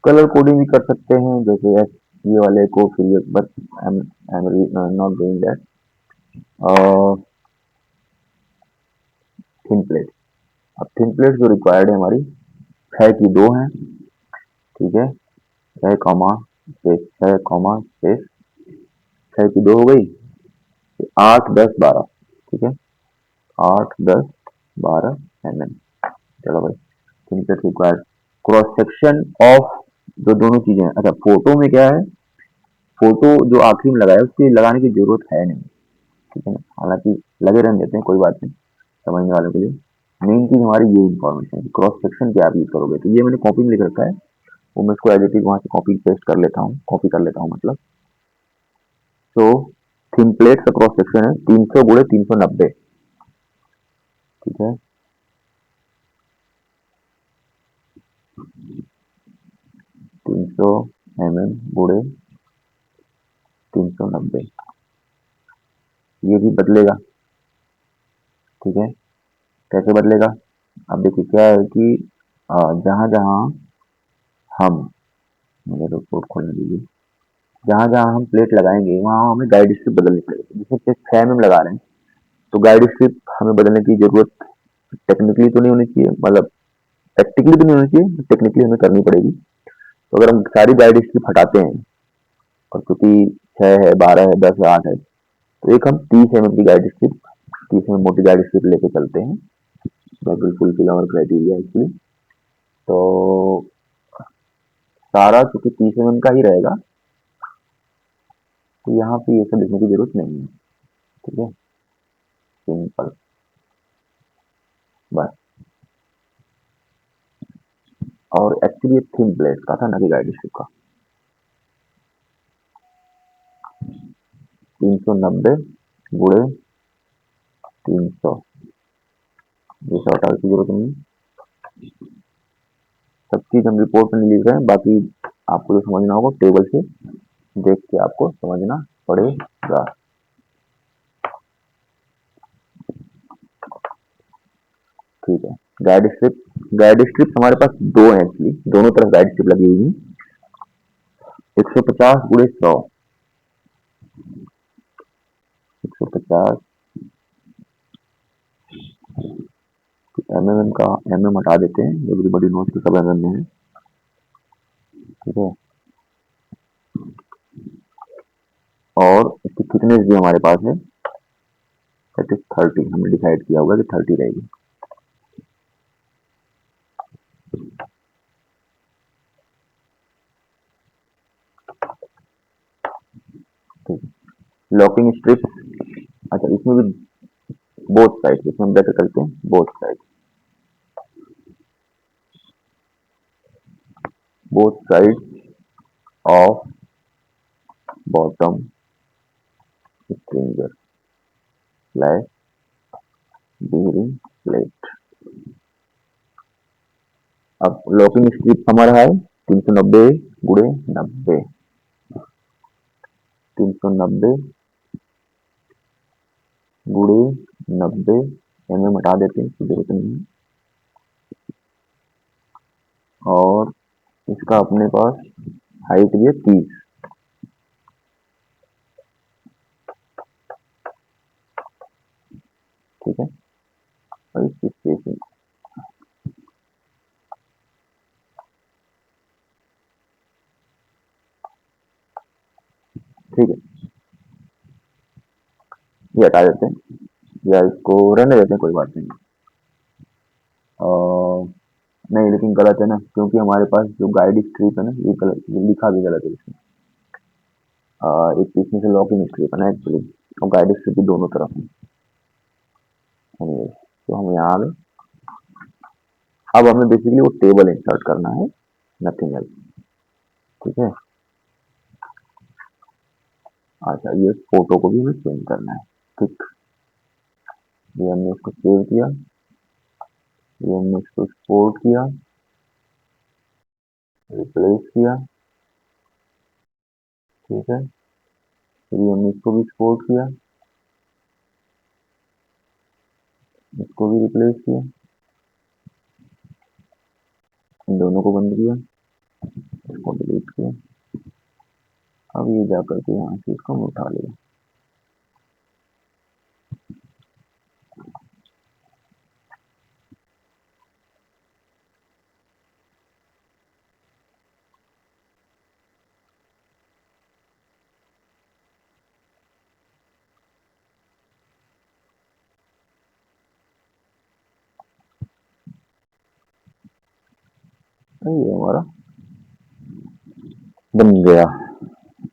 कलर कोडिंग भी कर सकते हैं, जैसे ये वाले को, फिर ये, but I am not doing that. Template, अब टेम्पलेट जो रिक्वायर्ड है हमारी 6 की 2 है। ठीक है, 6 कॉमा स्पेस 6 कॉमा स्पेस 6 की 2 हो गई, 8 10 12। ठीक है, 8 10 12 mm। चलो भाई, template required. Cross section of जो दोनों चीजें हैं। अच्छा, फोटो में क्या है, फोटो जो आखिरी में लगाया उसकी लगाने की जरूरत है नहीं। ठीक है ना, हालांकि लगे रहने देते हैं, कोई बात नहीं, समझने वालों के लिए। मेन चीज हमारी ये इन्फॉर्मेशन है, क्रॉस सेक्शन क्या आप यूज करोगे। तो ये मैंने कॉपी में लिख रखा है, वो मैं इसको एज इट इज वहां से कॉपी पेस्ट कर लेता हूँ, कॉपी कर लेता हूँ मतलब। तो टेम्पलेट का क्रॉस सेक्शन है 300 गुणे 390। ठीक है, 300 mm गुणे 390, ये भी बदलेगा। ठीक है, कैसे बदलेगा, अब देखिए क्या है कि जहां जहां हम, मुझे रिपोर्ट खोलने दीजिए, जहां जहां हम प्लेट लगाएंगे वहां हमें गाइड स्ट्रिप बदलनी पड़ेगी। जैसे प्लेट 6 mm लगा रहे हैं तो गाइड स्ट्रिप हमें बदलने की जरूरत टेक्निकली तो नहीं होनी चाहिए, मतलब प्रैक्टिकली तो नहीं होनी चाहिए, टेक्निकली हमें करनी पड़ेगी। तो अगर हम सारी गाइड स्ट्रिप हटाते हैं, और क्योंकि 6 है 12 है 10 है 8 है, तो एक हम 30 mm की गाइड स्ट्रिप, 30 mm मोटी गाइड स्ट्रिप लेके चलते हैं, that will fulfil our criteria actually. तो सारा चूंकि 30 mm का ही रहेगा, तो यहाँ पे ये सब लिखने की जरूरत नहीं है। ठीक है, सिंपल, बस। और एक्चुअली ये थीम प्लेट का था, ना कि गाइड स्ट्रिप का। 390 गुणे 300, ये सब हटाने की जरूरत नहीं। सब चीज हम रिपोर्ट में नहीं लिख रहे हैं, बाकी आपको जो समझना होगा टेबल से देख के आपको समझना पड़ेगा। ठीक है, गाइड स्ट्रिप हमारे पास दो है एक्चुअली, दोनों तरफ गाइड स्ट्रिप लगी हुई है। 150 गुणे 100, 150 mm का mm हटा देते हैं, एवरीबॉडी नोट कि सब mm में है। ठीक है, और इसकी थिकनेस भी हमारे पास है, दैट इज 30, हमने डिसाइड किया होगा कि 30 रहेगी। ठीक है, लॉकिंग स्ट्रिप, अच्छा इसमें भी बोथ साइड, इसमें हम बेटर करते हैं both side of bottom stringer slash bearing plate. अब लॉकिंग स्ट्रिप हमारा है 390 गुणे 90, 390 गुणे 90 mm हटा देते हैं, इसकी जरूरत नहीं है। और इसका अपने पास हाइट भी है 30। ठीक है, और इसकी स्पेसिंग, ठीक है, ये हटा देते हैं या इसको रहने देते हैं, कोई बात नहीं। नहीं लेकिन गलत है ना, क्योंकि हमारे पास जो गाइड स्क्रिप्ट है ना ये गलत, ये लिखा भी गलत है इसमें। एक तो इसमें से लॉक इन स्क्रिप्ट है ना एक्चुअली, और गाइड स्क्रिप्ट भी दोनों तरफ है। तो हम यहाँ आ गए। अब हमें बेसिकली वो टेबल इंसर्ट करना है, नथिंग एल्स। ठीक है। अच्छा, ये फोटो को भी हमें चेंज करना है। ठीक, ये हमने इसको सेव किया, ये हमने इसको एक्सपोर्ट किया, रिप्लेस किया। ठीक है, फिर ये हमने इसको भी एक्सपोर्ट किया, इसको भी रिप्लेस किया, इन दोनों को बंद किया, इसको डिलीट किया। अब ये जा करके यहाँ से इसको हम उठा लिया। ये हमारा बन गया।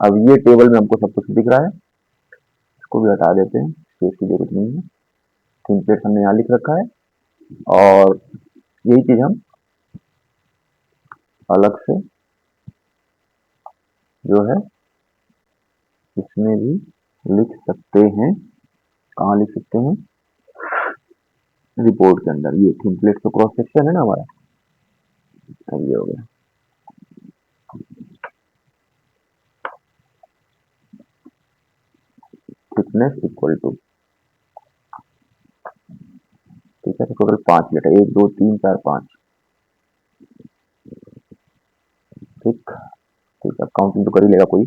अब ये टेबल में हमको सब कुछ दिख रहा है, इसको भी हटा देते हैं, स्पेस की जरूरत नहीं है। टेम्पलेट हमने यहाँ लिख रखा है, और यही चीज हम अलग से जो है इसमें भी लिख सकते हैं। कहाँ लिख सकते हैं? रिपोर्ट के अंदर। ये टेम्पलेट तो क्रॉस सेक्शन है ना हमारा, अब ये हो गया। थिकनेस इक्वल टू, ठीक है, टोटल 5 लेटर, 1 2 3 4 5। ठीक, ठीक है, काउंटिंग तो कर ही लेगा कोई।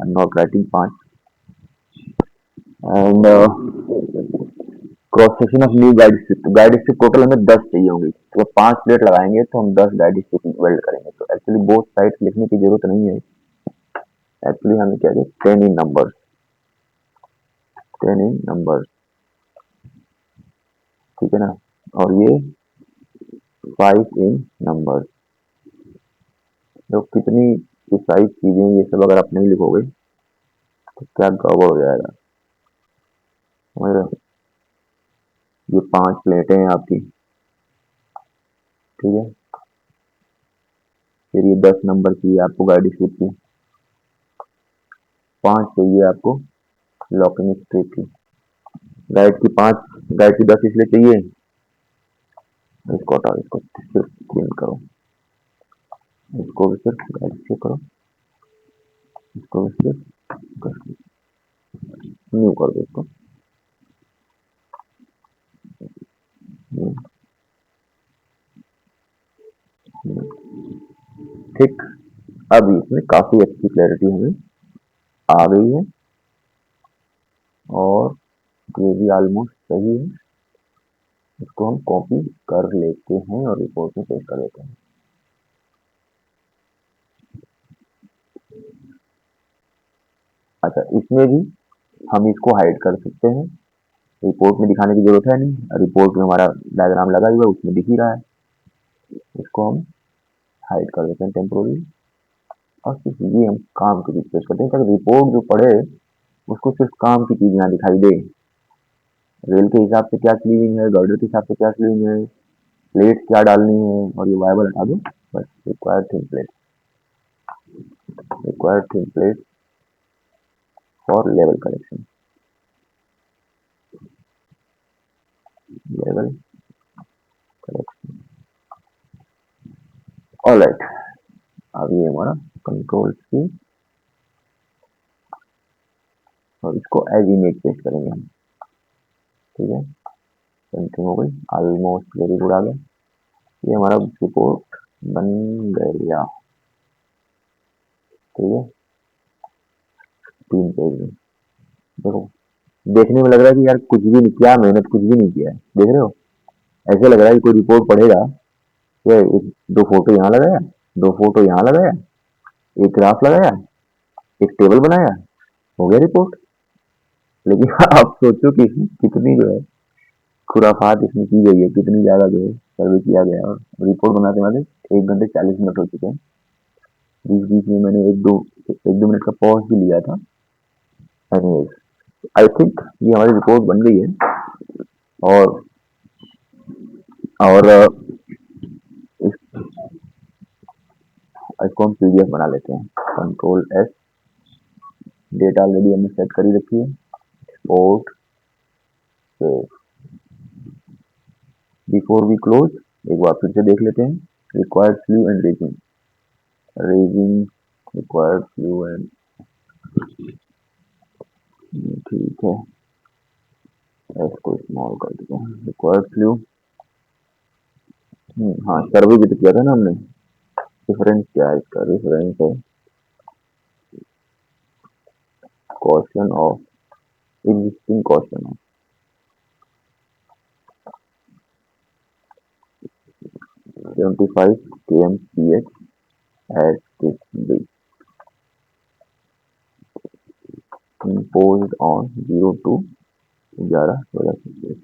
Not writing 5 and cross section of new guide strip. Guide strip total हमें 10 चाहिए होंगी, तो 5 प्लेट लगाएंगे तो हम 10 गाइड स्ट्रिप वेल्ड करेंगे। तो एक्चुअली बोथ साइड्स लिखने की जरूरत नहीं है, एक्चुअली हमें क्या है 10 इन नंबर, 10 इन नंबर। ठीक है ना, और ये 5 इन नंबर। जो कितनी प्रिसाइज चीजें ये सब अगर आप नहीं लिखोगे तो क्या गड़बड़ हो जाएगा, समझ रहे हो? ये 5 प्लेटें हैं आपकी, ठीक है। फिर ये 10 नंबर चाहिए आपको गाइड स्ट्रिप की, 5 चाहिए आपको लॉकिंग स्ट्रिप की। गाइड की 5, गाइड की 10 इसलिए चाहिए, इसको हटाओ, इसको सिर्फ क्लीन करो, इसको भी सिर्फ गाइड से करो, इसको भी सिर्फ न्यू कर दो, इसको न्यू, न्यू। ठीक, अब इसमें काफी अच्छी क्लैरिटी हमें आ गई है, और ये भी ऑलमोस्ट सही है। इसको हम कॉपी कर लेते हैं और रिपोर्ट में पेस्ट कर देते हैं। अच्छा, इसमें भी हम इसको हाइड कर सकते हैं, रिपोर्ट में दिखाने की जरूरत है नहीं, रिपोर्ट में हमारा डायग्राम लगा हुआ है उसमें दिख ही रहा है। इसको हम हाइड कर देते हैं टेम्पोररी, और सिर्फ ये हम काम की चीज पेश करते हैं ताकि रिपोर्ट जो पढ़े उसको सिर्फ काम की चीज यहाँ दिखाई दे। रेल के हिसाब से क्या स्लीविंग है, गर्डर के हिसाब से क्या स्लीविंग है, प्लेट क्या डालनी है, और ये वाइबर हटा दो बस। Required thin plate, required thin plate for level correction, level correction. Alright, अब ये हमारा कंट्रोल सी, और इसको एज इमेज पेस्ट करेंगे हम। ठीक है, पेंटिंग हो गई, ऑलमोस्ट वेरी गुड आ गया। ये हमारा रिपोर्ट बन गया। ठीक है, 3 पेज में देखो, देखने में लग रहा है कि यार कुछ भी नहीं किया, मेहनत कुछ भी नहीं किया है, देख रहे हो? ऐसे लग रहा है कि कोई रिपोर्ट पढ़ेगा तो एक 2 फोटो यहाँ लगाया, 2 फोटो यहाँ लगाया, एक ग्राफ लगाया, एक टेबल बनाया, हो गया रिपोर्ट। लेकिन आप सोचो कि इसमें कितनी जो है खुराफात इसमें की गई है, कितनी ज़्यादा जो है सर्वे किया गया है। और रिपोर्ट बनाते बनाते 1 घंटे 40 मिनट हो चुके हैं। बीच-बीच में मैंने 1-2 मिनट का पॉज़ भी लिया था। एनीवेज़, आई थिंक ये हमारी रिपोर्ट बन गई है। और और इसको हम पीडीएफ बना लेते हैं। कंट्रोल एस, डेटा ऑलरेडी हमने सेट कर ही रखी है। Export, save. Before we close एक बार फिर से देख लेते हैं। Required flue and raising, required flue and, ठीक है, इसको स्मॉल कर देते हैं। रिक्वायर्ड फ्लू, हाँ सर्वे भी तो किया था ना हमने। रेफरेंस क्या है इसका? रेफरेंस है question of existing question of 75 kmph at this rate imposed on 02/11/2026।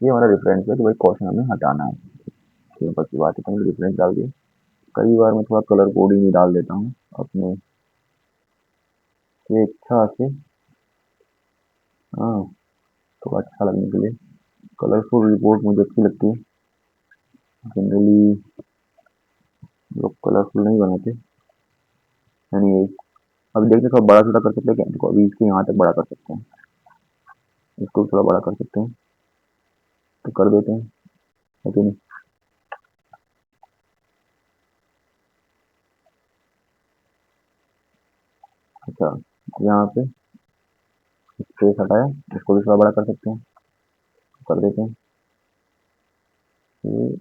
ये हमारा रेफरेंस है, तो भाई क्वेश्चन हमें हटाना है। सिंपल सी बात है, तो हमने रेफरेंस डाल दिया। कई बार मैं थोड़ा कलर कोडिंग भी डाल देता हूँ अपने स्वेच्छा से, हाँ, थोड़ा अच्छा लगने के लिए। कलरफुल रिपोर्ट मुझे अच्छी लगती है। जनरली लोग कलरफुल नहीं बनाते। एनीवेज, अभी देखते हैं थोड़ा बड़ा छोटा कर सकते हैं क्या? देखो अभी इसके यहाँ तक बड़ा कर सकते हैं, इसको भी थोड़ा बड़ा कर सकते हैं, तो कर देते हैं, है कि नहीं? अच्छा, यहाँ पे स्पेस हटाया, इसको भी थोड़ा बड़ा कर सकते हैं, कर देते हैं। ये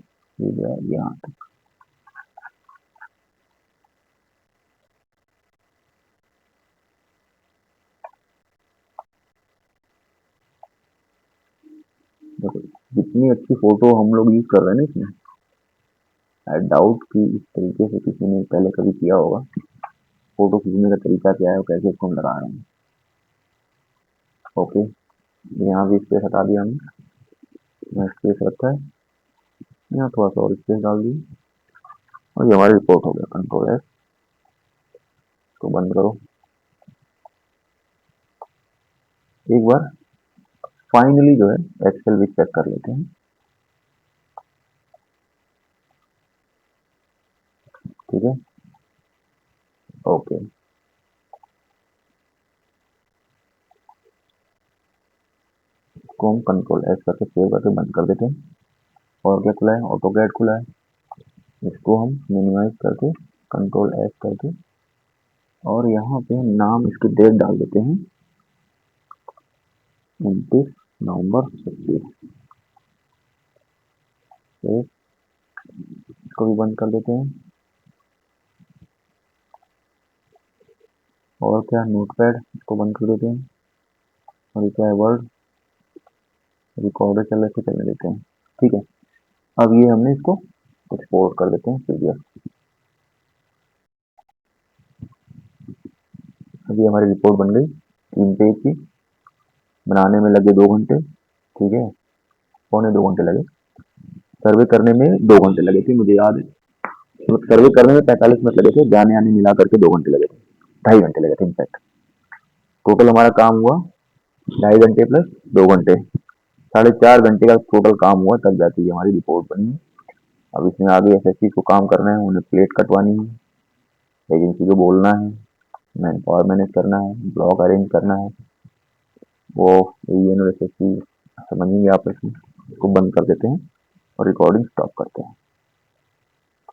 यहाँ तक। देखो जितनी अच्छी फोटो हम लोग यूज कर रहे हैं ना इसमें, आई डाउट कि इस तरीके से किसी ने पहले कभी किया होगा। फोटो खींचने का तरीका क्या है और कैसे इसको हम लगा रहे हैं। ओके, यहाँ भी स्पेस हटा दिया हमने, यहाँ स्पेस रखा है, यहाँ थोड़ा सा और स्पेस डाल दिया, और ये हमारी रिपोर्ट हो गया। कंट्रोल एस, इसको बंद करो। एक बार फाइनली जो है एक्सेल भी चेक कर लेते हैं, ठीक है। ओके, इसको हम कंट्रोल एस करके सेव करके बंद कर देते हैं। और क्या खुला है? ऑटोकैड खुला है, इसको हम मिनिमाइज करके कंट्रोल एस करके, और यहाँ पे हम नाम इसकी डेट डाल देते हैं 29 नवंबर 26। इसको भी बंद कर देते हैं। और क्या? नोटपैड, इसको बंद कर देते हैं। और क्या है? वर्ड रिकॉर्डर चलने देते हैं, ठीक है। अब ये हमने इसको एक्सपोर्ट कर देते हैं पीडीएफ। अभी हमारी रिपोर्ट बन गई 3 पेज की, बनाने में लगे 2 घंटे, ठीक है, पौने 2 घंटे लगे। सर्वे करने में 2 घंटे लगे थे, मुझे याद है। तो सर्वे करने में 45 मिनट लगे थे, जाने आने मिला करके 2 घंटे लगे थे, 2.5 घंटे लगे थे इनफैक्ट। टोटल हमारा काम हुआ 2.5 घंटे प्लस 2 घंटे, 4.5 घंटे का टोटल काम हुआ, तब जाके ये हमारी रिपोर्ट बनी है। अब इसमें आगे एसएससी को काम करना है, उन्हें प्लेट कटवानी है, एजेंसी को बोलना है, मैन पावर मैनेज करना है, ब्लॉक अरेंज करना है, वो एईएन और एसएससी समझेंगे आपस में। इसको बंद कर देते हैं और रिकॉर्डिंग स्टॉप करते हैं।